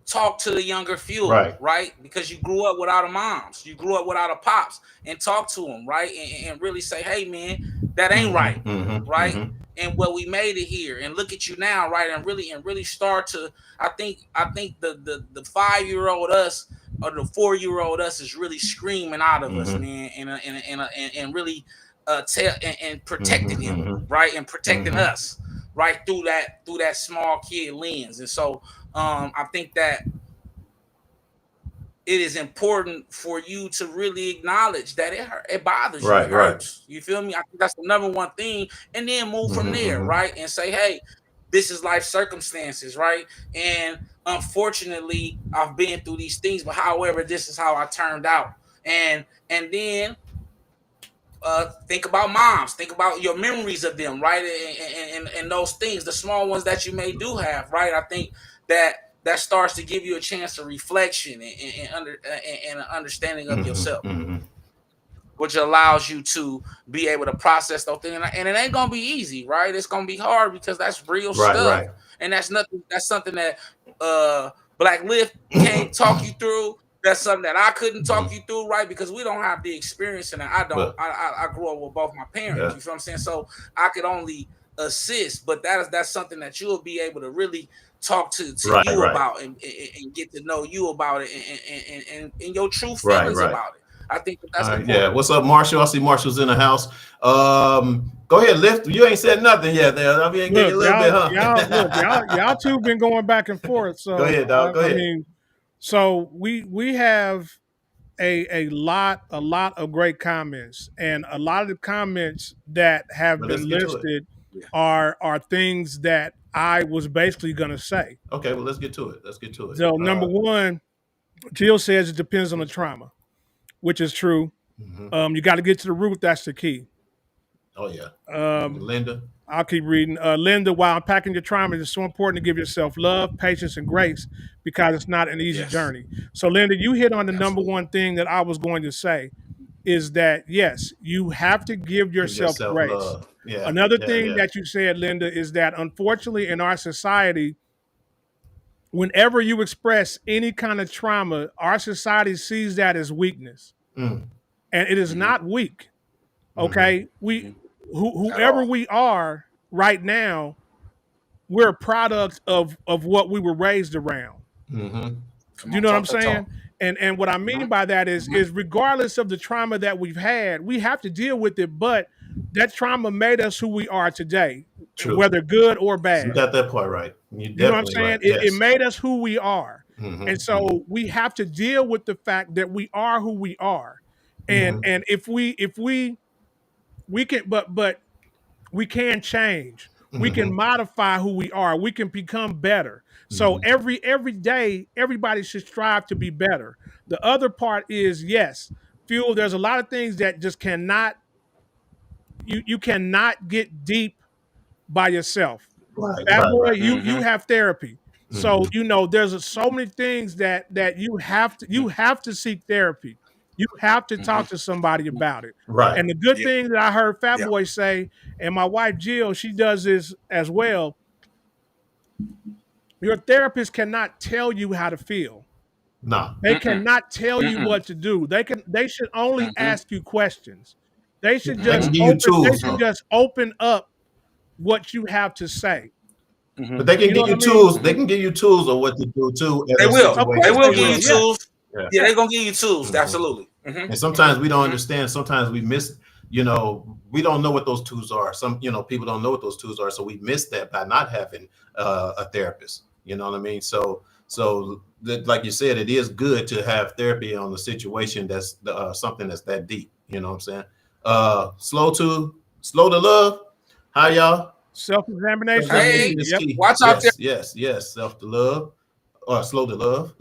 talk to the younger few, right? Because you grew up without a moms, you grew up without a pops, and talk to them, right? And really say, hey man, that ain't right, right? And well, we made it here, and look at you now, right? And really start to, I think the 5-year-old us or the 4-year-old us is really screaming out of us, man, and really tell and protecting him, right? And protecting us, right, through that small kid lens. And so I think that it is important for you to really acknowledge that it bothers you, it hurts. You feel me? I think that's the number one thing, and then move from there, right? And say, hey, this is life circumstances, right? And unfortunately, I've been through these things, but however, this is how I turned out. And then think about moms, think about your memories of them, right? And those things, the small ones that you may do have, right? I think that starts to give you a chance of reflection and an understanding of yourself, which allows you to be able to process those things. And it ain't gonna be easy, right? It's gonna be hard because that's real stuff, and that's something that Black Lift can't talk you through. That's something that I couldn't talk you through, right? Because we don't have the experience, and I don't. I grew up with both my parents. You feel what I'm saying? So I could only assist, but that's something that you'll be able to really talk to you about and get to know you about it and your true feelings about it. I think that's important. Yeah. What's up, Marshall? I see Marshall's in the house. Go ahead, Lift. You ain't said nothing yet there. I mean, look, a little bit, huh? y'all two been going back and forth. So go ahead, dog. Go ahead. I mean, so we have a lot of great comments, and a lot of the comments that have been listed are things that I was basically going to say. Okay, well, let's get to it. So number one, Jill says it depends on the trauma, which is true. You got to get to the root. That's the key. Oh yeah. Linda, I'll keep reading. Linda, while unpacking your trauma, it's so important to give yourself love, patience, and grace because it's not an easy journey. So, Linda, you hit on the number one thing that I was going to say is that, yes, you have to give yourself grace. Another thing that you said, Linda, is that unfortunately in our society, whenever you express any kind of trauma, our society sees that as weakness. And it is not weak. Okay? Whoever we are right now, we're a product of what we were raised around. You know what I'm saying? And what I mean by that is regardless of the trauma that we've had, we have to deal with it, but that trauma made us who we are today, whether good or bad. You got that part right. You know what I'm saying? It made us who we are. And so we have to deal with the fact that we are who we are. And if we can, but we can change. We can modify who we are. We can become better. So every day, everybody should strive to be better. The other part is, yes, fuel. There's a lot of things that just cannot, you cannot get deep by yourself. Right, Bad right, boy, right. you have therapy. So there's so many things that you have to seek therapy. You have to talk to somebody about it. Right. And the good thing that I heard Fat Boy say, and my wife Jill, she does this as well. Your therapist cannot tell you how to feel. No. They cannot tell you what to do. They should only ask you questions. They should They just can give you they tools. should just open up what you have to say. But they can You know give you what I mean? tools. They can give you tools of what to do too. They will. Of They course will they give will, you yeah. tools. Yeah, they're gonna give you tools. Absolutely. And sometimes we don't understand. Sometimes we miss. You know, we don't know what those tools are. Some, people don't know what those tools are, so we miss that by not having a therapist. You know what I mean? So like you said, it is good to have therapy on the situation that's something that's that deep. You know what I'm saying? Slow to love. How y'all? Self-examination. Hey, Yep. watch out there. Yes. Self to love or slow to love.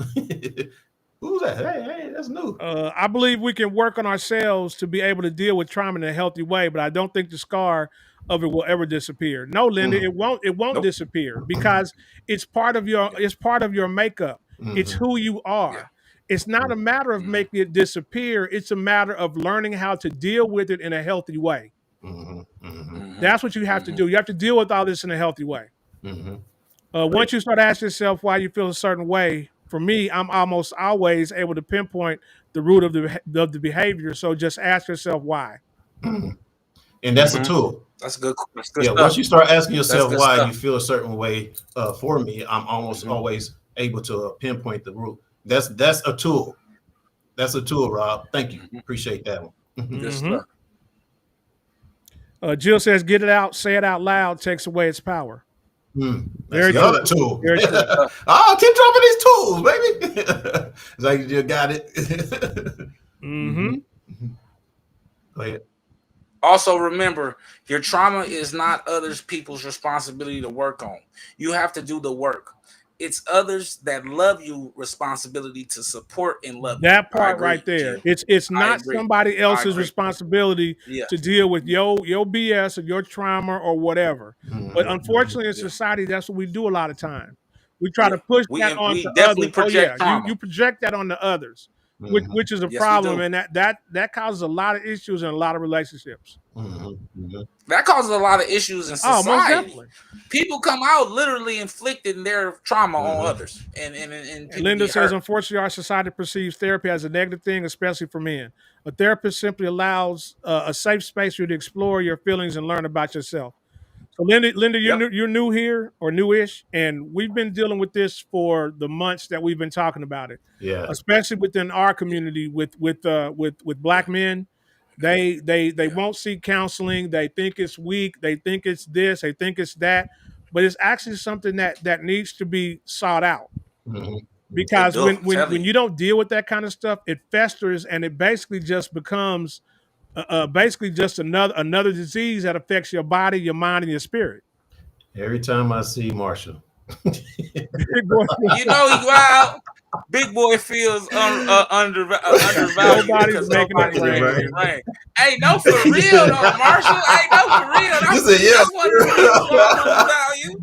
Who's that? Hey, that's new. I believe we can work on ourselves to be able to deal with trauma in a healthy way, but I don't think the scar of it will ever disappear. No, Linda, it won't disappear because it's part of your makeup. It's who you are. Yeah. It's not a matter of making it disappear. It's a matter of learning how to deal with it in a healthy way. That's what you have to do. You have to deal with all this in a healthy way. Once you start asking yourself why you feel a certain way, for me, I'm almost always able to pinpoint the root of the behavior. So just ask yourself why. And that's a tool. That's good. Yeah, once you start asking yourself why you feel a certain way, for me, I'm almost always able to pinpoint the root. That's a tool. That's a tool, Rob. Thank you. Appreciate that one. Good stuff. Jill says, "Get it out, say it out loud takes away its power." That's the other tool. Very true. Keep dropping these tools, baby. It's like you got it. Go ahead. Also, remember, your trauma is not others people's responsibility to work on. You have to do the work. It's others that love you responsibility to support and love that you. part right there. It's not somebody else's responsibility to deal with your BS or your trauma or whatever. But unfortunately, in society, that's what we do a lot of times. We try to push that onto others. You project that on the others, which is a problem, and that causes a lot of issues in a lot of relationships. That causes a lot of issues in society. Oh, most definitely. People come out literally inflicting their trauma on others. And Linda says, unfortunately, our society perceives therapy as a negative thing, especially for men. A therapist simply allows a safe space for you to explore your feelings and learn about yourself. So, Linda, you're new here or newish, and we've been dealing with this for the months that we've been talking about it. Yeah, especially within our community with Black men. They won't seek counseling. They think it's weak. They think it's this. They think it's that. But it's actually something that needs to be sought out. Because when you don't deal with that kind of stuff, it festers and it basically just becomes another disease that affects your body, your mind, and your spirit. Every time I see Marshall, he go out. Big boy feels undervalued. Nobody's making it rain. Hey, no, for real though, Marshall. Hey, no, for real. That's what the real value.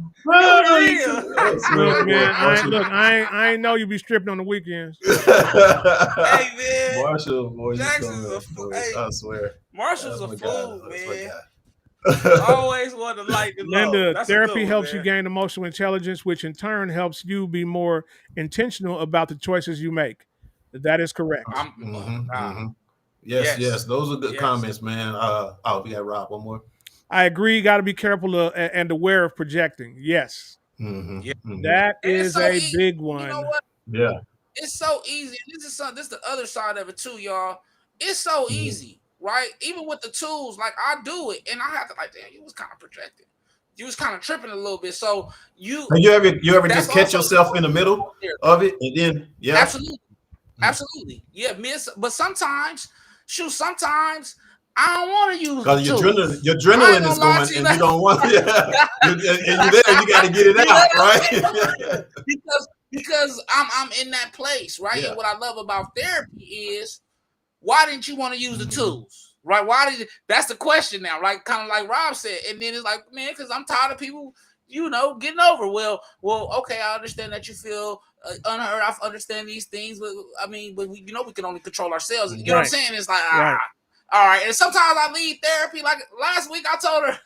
Look, man, I ain't know you be stripping on the weekends. Hey, man. Marshall, boy, I swear. Marshall's a fool, man. Always want to light the low. Linda, therapy helps you gain emotional intelligence, which in turn helps you be more intentional about the choices you make. That is correct. Yes. Those are good comments, man. We got Rob one more. I agree. You got to be careful and aware of projecting. Yes. That is a big one. You know what? Yeah. It's so easy. This is the other side of it too, y'all. It's so easy. Right, even with the tools, like I do it, and I have to damn, you was kind of projecting, you was kind of tripping a little bit. So you ever just catch yourself in the middle of it, and then absolutely, yeah, miss. But sometimes I don't want to use because your adrenaline is going, and you don't want. Yeah, and you're there. You got to get it out, right? because I'm in that place, right? Yeah. And what I love about therapy is, why didn't you want to use the tools, right? That's the question now, right? Kind of like Rob said, and then it's like, man, because I'm tired of people, getting over. Well, okay, I understand that you feel unheard. I understand these things, but I mean, but we can only control ourselves. You know what I'm saying? It's like, all right. And sometimes I leave therapy. Like last week, I told her,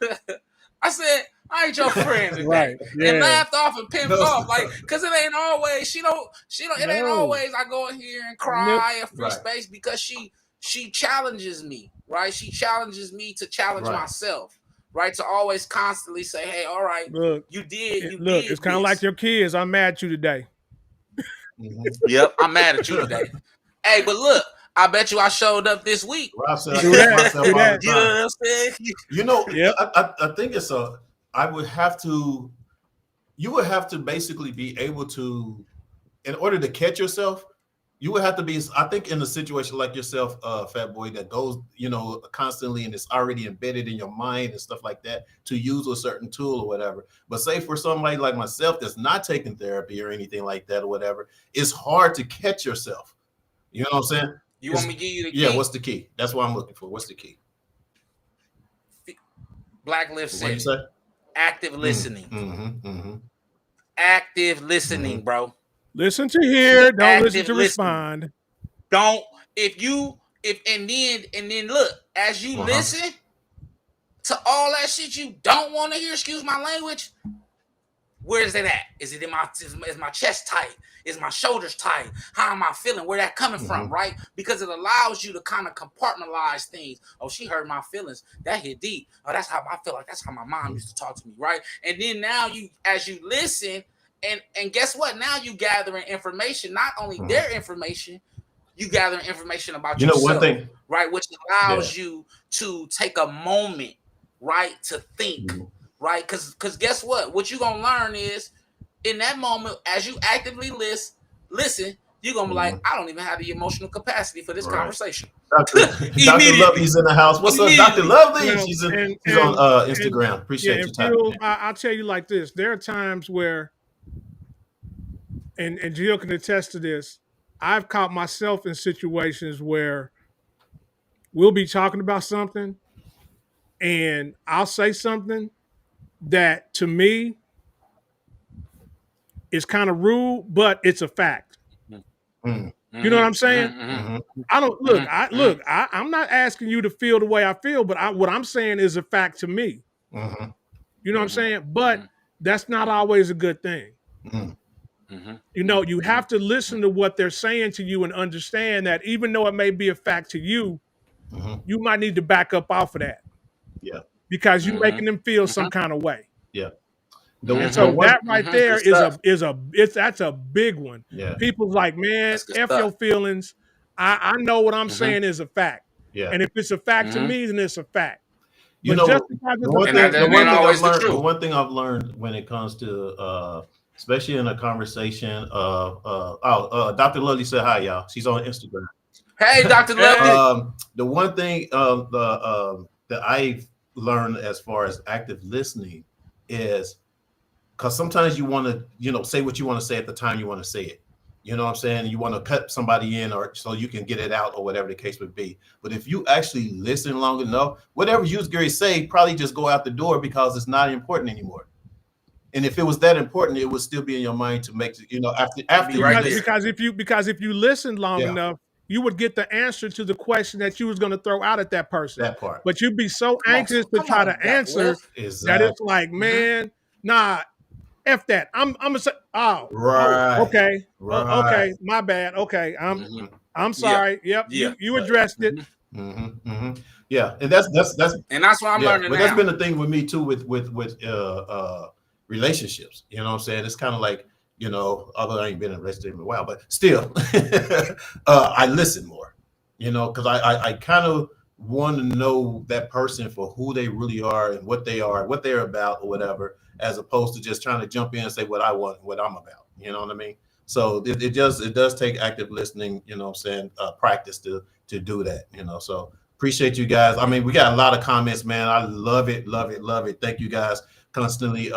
I said, I ain't your friend today, and laughed off and pimped off, like, cause it ain't always it ain't always I go in here and cry and free space, because she challenges me, right? She challenges me to challenge myself, right? To always constantly say, hey, all right, look, you did. It's kind of like your kids. I'm mad at you today. Yep, I'm mad at you today. Hey, but look, I bet you I showed up this week. Rob said I catch myself all the time. You know what I'm saying? I think it's you would have to basically be able to, in order to catch yourself, you would have to be, I think, in a situation like yourself, Fat Boy, that goes, constantly, and it's already embedded in your mind and stuff like that, to use a certain tool or whatever. But say for somebody like myself that's not taking therapy or anything like that or whatever, it's hard to catch yourself. You know what I'm saying? You want me to give you the key? Yeah, what's the key? That's what I'm looking for. What's the key? Black Lift said, what you say? Active listening. Active listening, bro. Listen to hear, don't listen to respond. Don't and then look, as you listen to all that shit you don't want to hear, excuse my language, where is it at? Is it is my chest tight? Is my shoulders tight? How am I feeling? Where that coming from, right? Because it allows you to kind of compartmentalize things. Oh, she hurt my feelings. That hit deep. Oh, that's how I feel like. That's how my mom used to talk to me, right? And then now as you listen, and guess what? Now you gathering information, not only their information, you gathering information about yourself, one thing, right? Which allows you to take a moment, right, to think, right? Because guess what? What you're gonna learn is, in that moment, as you actively listen, you're gonna be like, I don't even have the emotional capacity for this conversation. Dr. Lovely's in the house. What's up, Dr. Lovely? She's on Instagram. Appreciate you. I'll tell you like this. There are times where, and Jill can attest to this, I've caught myself in situations where we'll be talking about something and I'll say something that to me is kind of rude, but it's a fact. You know what I'm saying? I don't look. I'm not asking you to feel the way I feel, but what I'm saying is a fact to me. You know what I'm saying? But that's not always a good thing. You have to listen to what they're saying to you and understand that even though it may be a fact to you, you might need to back up off of that. Yeah. Because you're making them feel some kind of way. Yeah. So that right there that's a big one. Yeah. People's like, man, F your feelings. I know what I'm saying is a fact. Yeah. And if it's a fact to me, then it's a fact. The one thing I've learned when it comes to especially in a conversation Dr. Lovely said hi, y'all. She's on Instagram. Hey, Dr. Lovely. The one thing that I've learned as far as active listening is, because sometimes you want to, say what you want to say at the time you want to say it. You know what I'm saying? You want to cut somebody in or so you can get it out or whatever the case would be. But if you actually listen long enough, whatever you was going to say probably just go out the door because it's not important anymore. And if it was that important, it would still be in your mind to make, after you listen. Because if you listened long enough, you would get the answer to the question that you was going to throw out at that person. That part. But you'd be so anxious to try to answer that it's like, man, nah, F that. I'm gonna say, okay, okay, my bad. Okay, I'm sorry. Yep, you addressed it. Yeah, and that's what I'm learning. But that's been the thing with me too with relationships. You know what I'm saying? It's kind of like, although I ain't been in a relationship in a while, but still, I listen more. Because I kind of want to know that person for who they really are and what they're about or whatever, as opposed to just trying to jump in and say what I want and what I'm about. You know what I mean? So it does take active listening, practice to do that, So Appreciate you guys. I mean, we got a lot of comments, man. I love it, love it, love it. Thank you guys constantly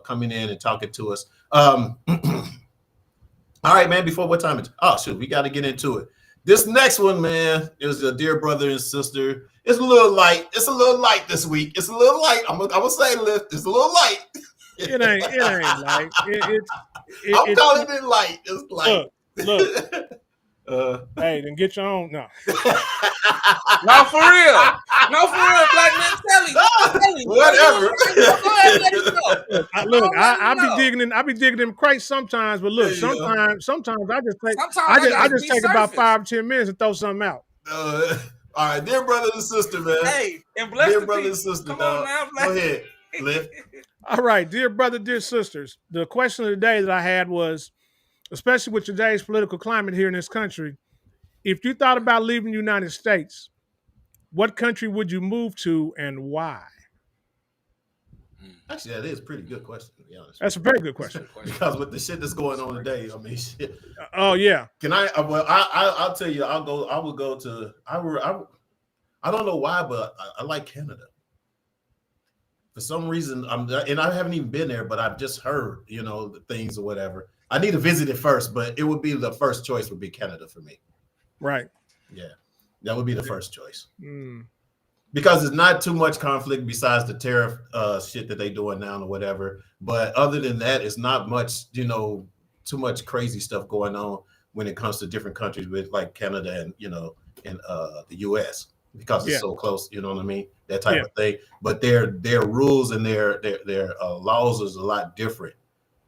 coming in and talking to us. All right, man. Before what time? Oh shoot, we got to get into it. This next one, man, is a dear brother and sister. It's a little light. It's a little light this week. It's a little light. I'm gonna say lift. It's a little light. It ain't light. I'm calling it light. It's light. Look. Hey, then get your own. No. No, for real. No, for real, blackness. Tell me. Whatever. Go ahead, let it go. Look, I be digging them crates sometimes, but look, sometimes I just take about 5 or 10 minutes and throw something out. All right, dear brother and sister, man. Hey, and bless dear the brother and people. sister, Come dog. on now, Go ahead, lift. All right, dear brother, dear sisters. The question of the day that I had was, especially with today's political climate here in this country, if you thought about leaving the United States, what country would you move to and why? Actually, that is a pretty good question, to be honest. That's a very good question. Because with the shit that's going on today, I mean, shit. Oh yeah. Can I? Well, I'll tell you. I would go to. I don't know why, but I like Canada. For some reason, and I haven't even been there, but I've just heard, the things or whatever. I need to visit it first, but it would be the first choice would be Canada for me. Right. Yeah, that would be the first choice. Mm. Because it's not too much conflict besides the tariff shit that they doing now or whatever. But other than that, it's not much, too much crazy stuff going on when it comes to different countries with like Canada and the US because it's so close. You know what I mean? That type of thing. But their rules and their laws is a lot different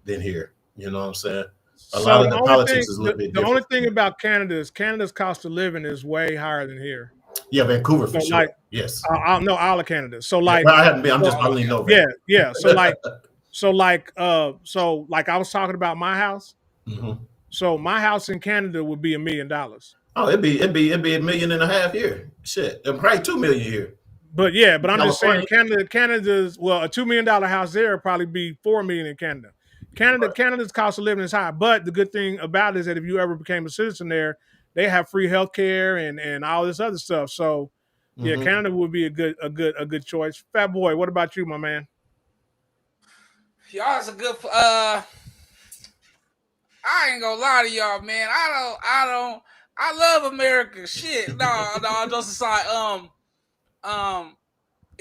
than here. You know what I'm saying? A lot of the politics is a little bit different. The only thing about Canada is Canada's cost of living is way higher than here. Yeah, Vancouver for sure. Like, yes. I know all of Canada. So like, I haven't been. I only know. Yeah. So like, I was talking about my house. Mm-hmm. So my house in Canada would be $1 million. Oh, it'd be $1.5 million here. Shit, and probably $2 million here. But I'm just saying, Canada's a $2 million house there would probably be $4 million in Canada. Canada's cost of living is high, but the good thing about it is that if you ever became a citizen there, they have free healthcare and all this other stuff. So, Canada would be a good choice. Fat Boy, what about you, my man? Y'all, it's a good. I ain't gonna lie to y'all, man. I love America. Shit, no, just aside.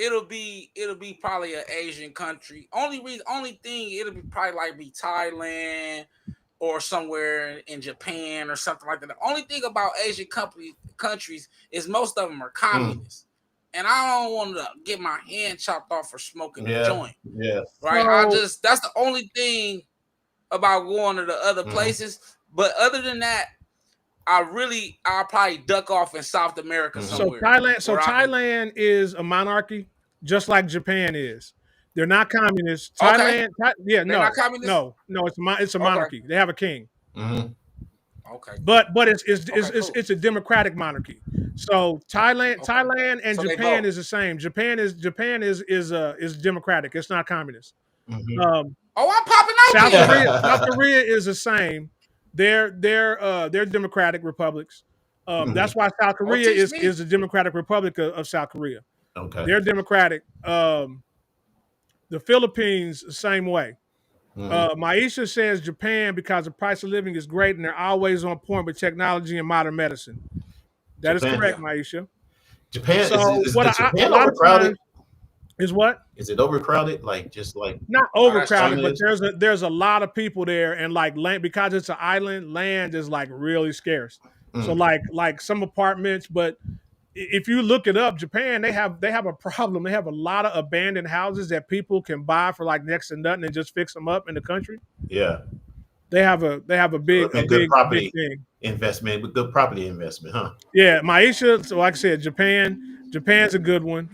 It'll be probably an Asian country. Only thing it'll be probably be Thailand or somewhere in Japan or something like that. The only thing about Asian countries is most of them are communists. And I don't want to get my hand chopped off for smoking a joint. Yeah. Right. That's the only thing about going to the other places. But other than that, I'll probably duck off in South America somewhere. Thailand is a monarchy, just like Japan is. They're not communists. Thailand, not communist? No, it's a monarchy. They have a king. Mm-hmm. Okay. But it's a democratic monarchy. So Thailand and Japan is the same. Japan is democratic. It's not communist. Mm-hmm. I'm popping out. South Korea is the same. They're democratic republics. That's why South Korea is the Democratic Republic of South Korea. Okay. They're democratic. The Philippines, the same way. Maisha says Japan because the price of living is great and they're always on point with technology and modern medicine. That is correct, Maisha. Japan is Japan overcrowded? Is what? Is it overcrowded? Not overcrowded, but there's a lot of people there, and land, because it's an island, land is really scarce. So like some apartments, but if you look it up, Japan, they have a problem. They have a lot of abandoned houses that people can buy for next to nothing and just fix them up in the country. Yeah. They have a big property thing. Investment, with good property investment, huh? Yeah, Maisha, so like I said, Japan's a good one.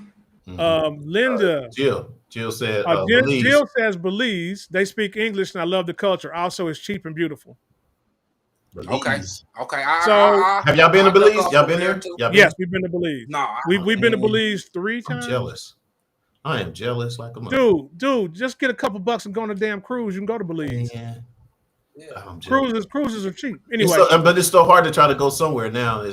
Linda. Jill said Belize. Jill says Belize. They speak English and I love the culture. Also, it's cheap and beautiful. Belize. Okay. Have y'all been to Belize? Y'all been there? Yes, we've been to Belize. No, we've been to Belize 3 times. I'm jealous. I am jealous like a mother. Dude, just get a couple bucks and go on a damn cruise. You can go to Belize. Yeah. Yeah. Cruises are cheap anyway. But it's so hard to try to go somewhere now.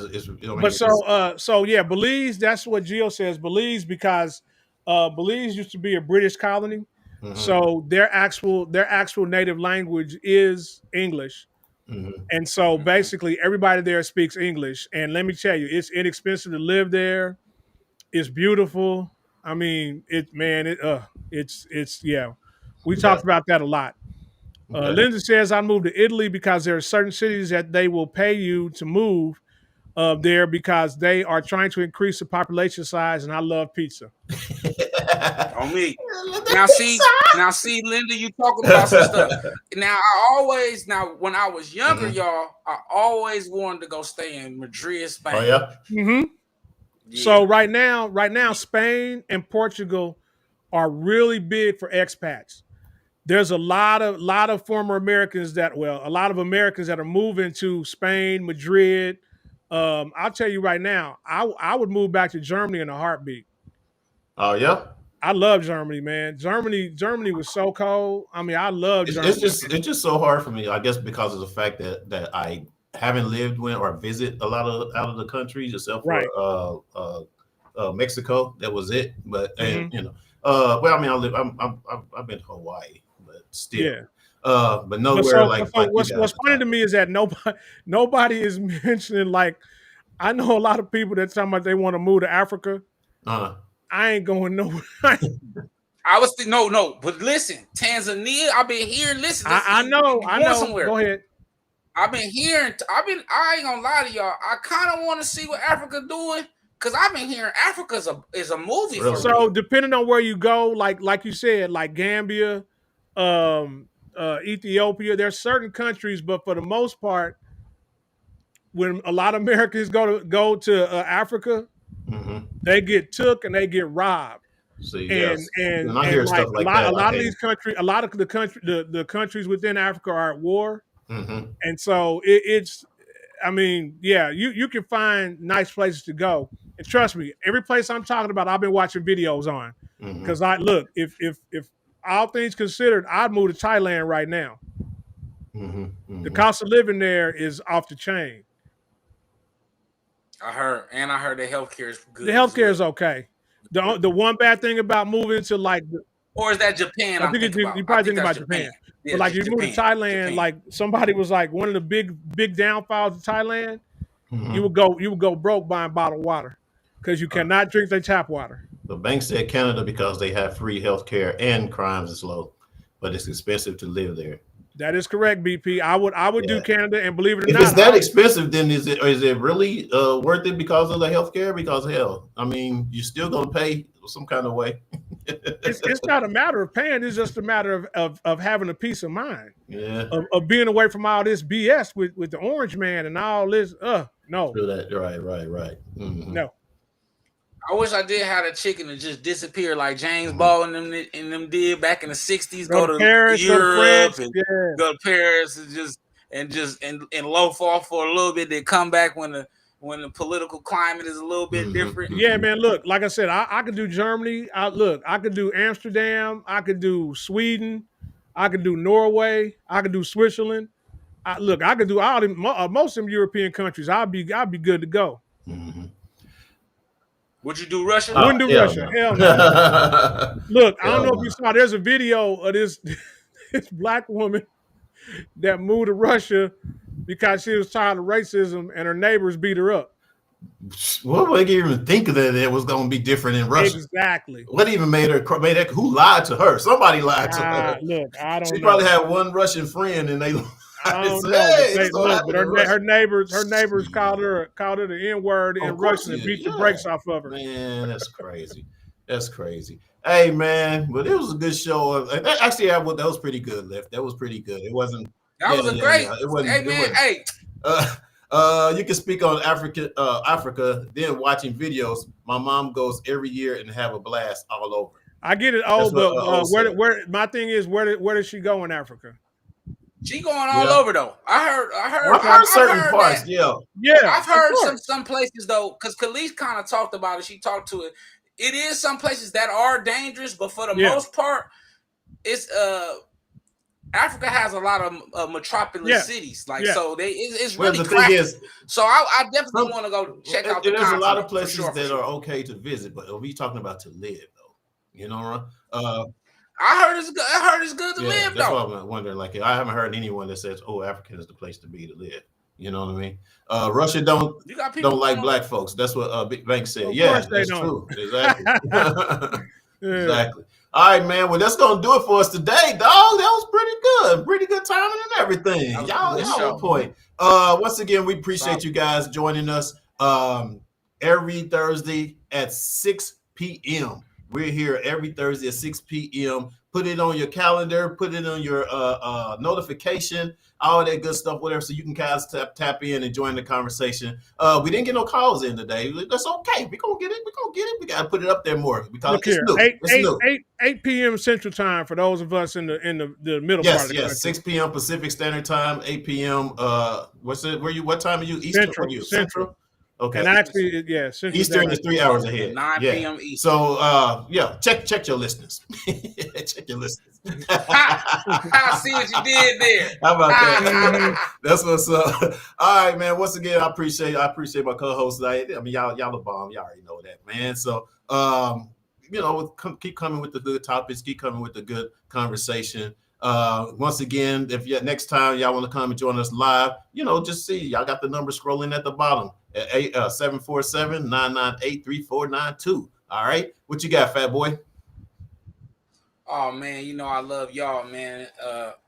So yeah, Belize. That's what Gio says. Belize, because Belize used to be a British colony, so their actual native language is English, and so basically everybody there speaks English. And let me tell you, it's inexpensive to live there. It's beautiful. I mean, it's yeah. We talked about that a lot. Linda says, I moved to Italy because there are certain cities that they will pay you to move there because they are trying to increase the population size, and I love pizza. On me. Now see, Linda, you talking about some stuff. Now when I was younger, y'all, I always wanted to go stay in Madrid, Spain. Oh yeah. Yeah. So right now, Spain and Portugal are really big for expats. There's a lot of former Americans a lot of Americans that are moving to Spain, Madrid. I'll tell you right now, I would move back to Germany in a heartbeat. Oh yeah. I love Germany, man. Germany was so cold. I mean, I love Germany. It's just so hard for me, I guess, because of the fact that I haven't lived or visit a lot of out of the countries except for Mexico. That was it. But and well, I mean, I've been to Hawaii, but still, yeah. But nowhere what's funny to me is that nobody is mentioning, like, I know a lot of people that talking about they want to move to Africa. I ain't going nowhere. I was no, but listen, Tanzania. I've been hearing. Listen, I know. Somewhere. Go ahead. I ain't gonna lie to y'all. I kind of want to see what Africa doing, because I've been hearing Africa is a movie. Really? So depending on where you go, like you said, like Gambia, Ethiopia, there's certain countries, but for the most part, when a lot of Americans go to Africa, they get took and they get robbed. And I hear stuff like that. A lot of these countries, a lot of the countries within Africa are at war, and so it's. I mean, yeah, you can find nice places to go, and trust me, every place I'm talking about, I've been watching videos on, because if all things considered, I'd move to Thailand right now. The cost of living there is off the chain. I heard the healthcare is good. The healthcare is okay. The one bad thing about moving to or is that Japan? I think you probably think about Japan. Yeah, but like you move to Thailand, like somebody was like, one of the big downfalls of Thailand, you would go broke buying bottled water because you cannot drink their tap water. The bank said Canada because they have free healthcare and crimes is low, but it's expensive to live there. That is correct, BP. I would do Canada, and believe it or not, if it's that expensive, then is it really worth it because of the healthcare? Because hell, I mean, you're still gonna pay some kind of way. It's not a matter of paying; it's just a matter of having a peace of mind. Yeah, of being away from all this BS with the Orange Man and all this. No, true that. Right. No. I wish I did have a chicken to just disappear like James Baldwin and them did back in the 60s. Go to Paris, Europe, go to Paris and just loaf off for a little bit. Then come back when the political climate is a little bit different. Yeah, man. Look, like I said, I could do Germany. I could do Amsterdam. I could do Sweden. I could do Norway. I could do Switzerland. I could do most of them European countries. I'd be good to go. Would you do Russia? Wouldn't do Russia. No. Hell no. Look, I don't know if you saw. There's a video of this black woman that moved to Russia because she was tired of racism and her neighbors beat her up. What would you even think that it was going to be different in Russia? Exactly. What even made her? Who lied to her? Somebody lied to her. Look, I don't know. She probably had one Russian friend, and they. I don't know. But her neighbors called her the N-word in Russian and beat the brakes off of her. Man, that's crazy. That's crazy. Hey, man, but it was a good show. Actually, that was pretty good, Lift. That was pretty good. It wasn't. That was great. It wasn't. Hey, man. Hey. You can speak on Africa, then watching videos. My mom goes every year and have a blast all over. I get it. But where my thing is, where does she go in Africa? She going all over though. I heard certain parts. Yeah. I've heard some places though, because Khalees kind of talked about it. She talked to it. It is some places that are dangerous, but for the most part, it's Africa has a lot of metropolis cities, like so it's well, really the thing is, so I definitely want to go check out the there's a lot continent of places for sure, that are okay to visit, but are we talking about to live though? You know, I heard it's good. I heard it's good to live that's though. what I'm wondering. Like, I haven't heard anyone that says, "Oh, Africa is the place to be to live." You know what I mean? Russia don't like black folks. That's what Big Bank said. Of Yeah, course they that's don't. true. Exactly. Exactly. All right, man. Well, that's gonna do it for us today, dog. That was pretty good. Pretty good timing and everything. Y'all on point. Once again, we appreciate you guys joining us every Thursday at 6 p.m. We're here every Thursday at 6 p.m. Put it on your calendar, put it on your notification, all that good stuff, whatever, so you can guys tap in and join the conversation. We didn't get no calls in today. That's okay. We're gonna get it. We gotta put it up there more because Look here, it's new. 8 p.m. Central Time for those of us in the middle part of the country. 6 p.m. Pacific Standard Time, 8 p.m. What time are you? Eastern? Central. Okay. And actually, Central Eastern is 3 hours ahead. 9 p.m. Eastern. So check your listeners. Check your listeners. I see what you did there. How about that? That's what's up. All right, man. Once again, I appreciate my co-hosts. I mean, y'all the bomb. Y'all already know that, man. So keep coming with the good topics, keep coming with the good conversation. Once again, if next time y'all want to come and join us live, just see y'all got the number scrolling at the bottom at 747-998-3492. All right, what you got, fat boy? Oh man, I love y'all, man.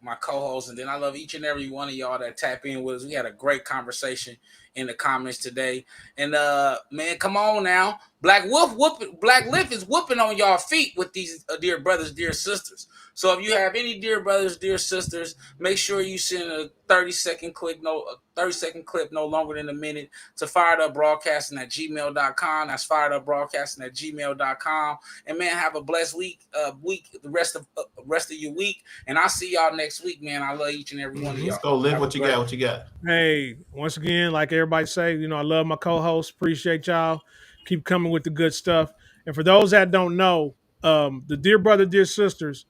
My co-hosts, and then I love each and every one of y'all that tap in with us. We had a great conversation in the comments today, and man, come on now, Black Lift is whooping on y'all feet with these dear brothers, dear sisters. So if you have any dear brothers, dear sisters, make sure you send a 30-second clip, no longer than a minute, to firedupbroadcasting@gmail.com. That's firedupbroadcasting@gmail.com. And man, have a blessed week, the rest of your week. And I'll see y'all next week, man. I love each and every one of y'all. Let's go, Liv. What you got? Hey, once again, like everybody say, I love my co-hosts. Appreciate y'all. Keep coming with the good stuff. And for those that don't know, the dear brother, dear sisters,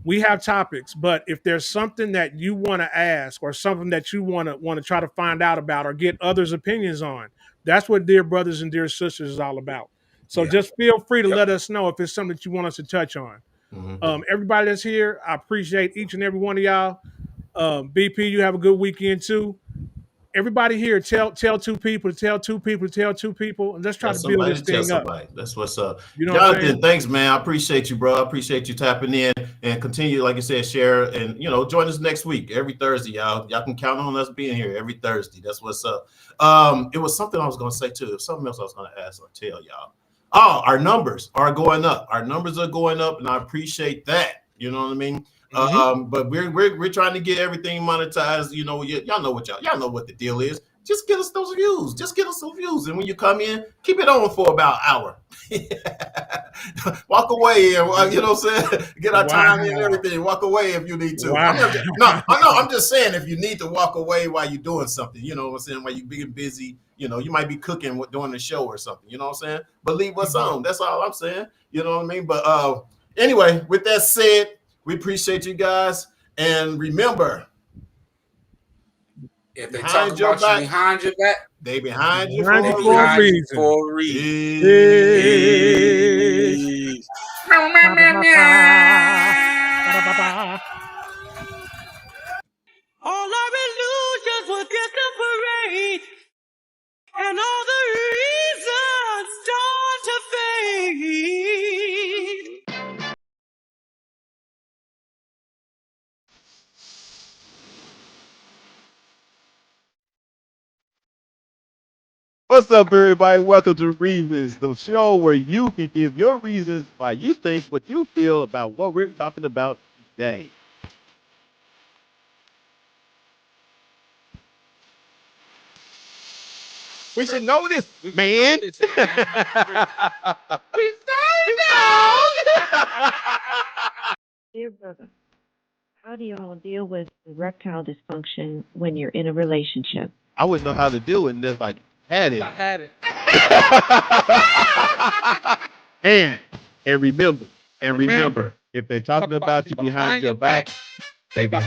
we have topics, but if there's something that you want to ask or something that you want to try to find out about or get others' opinions on, that's what Dear Brothers and Dear Sisters is all about. So just feel free to let us know if it's something that you want us to touch on. Everybody that's here, I appreciate each and every one of y'all. BP, you have a good weekend too. Everybody here, tell two people, and let's try to build this thing up. That's what's up. Jonathan, thanks, man. I appreciate you, bro. I appreciate you tapping in and continue, like you said, share and join us next week every Thursday, y'all. Y'all can count on us being here every Thursday. That's what's up. It was something I was gonna say too. Something else I was gonna ask or tell y'all. Oh, our numbers are going up. Our numbers are going up, and I appreciate that. You know what I mean? But we're trying to get everything monetized. Y'all know what the deal is. Just get us those views. And when you come in, keep it on for about an hour. Walk away and get our time and everything. Walk away if you need to. I'm just saying if you need to walk away while you're doing something, while you're being busy, you might be cooking during the show or something, you know what I'm saying? But leave us on. That's all I'm saying. You know what I mean? But anyway, with that said, we appreciate you guys. And remember, if they talk about you behind your back, they behind you for a reason. Peace. All our illusions will disappear, and all the reasons start to fade. What's up, everybody? Welcome to Reasons, the show where you can give your reasons why you think what you feel about what we're talking about today. We should know this, man. We should know. Dear brother, how do y'all deal with erectile dysfunction when you're in a relationship? I wouldn't know how to deal with it if I had it. And remember, if they're talking about you behind your back, They be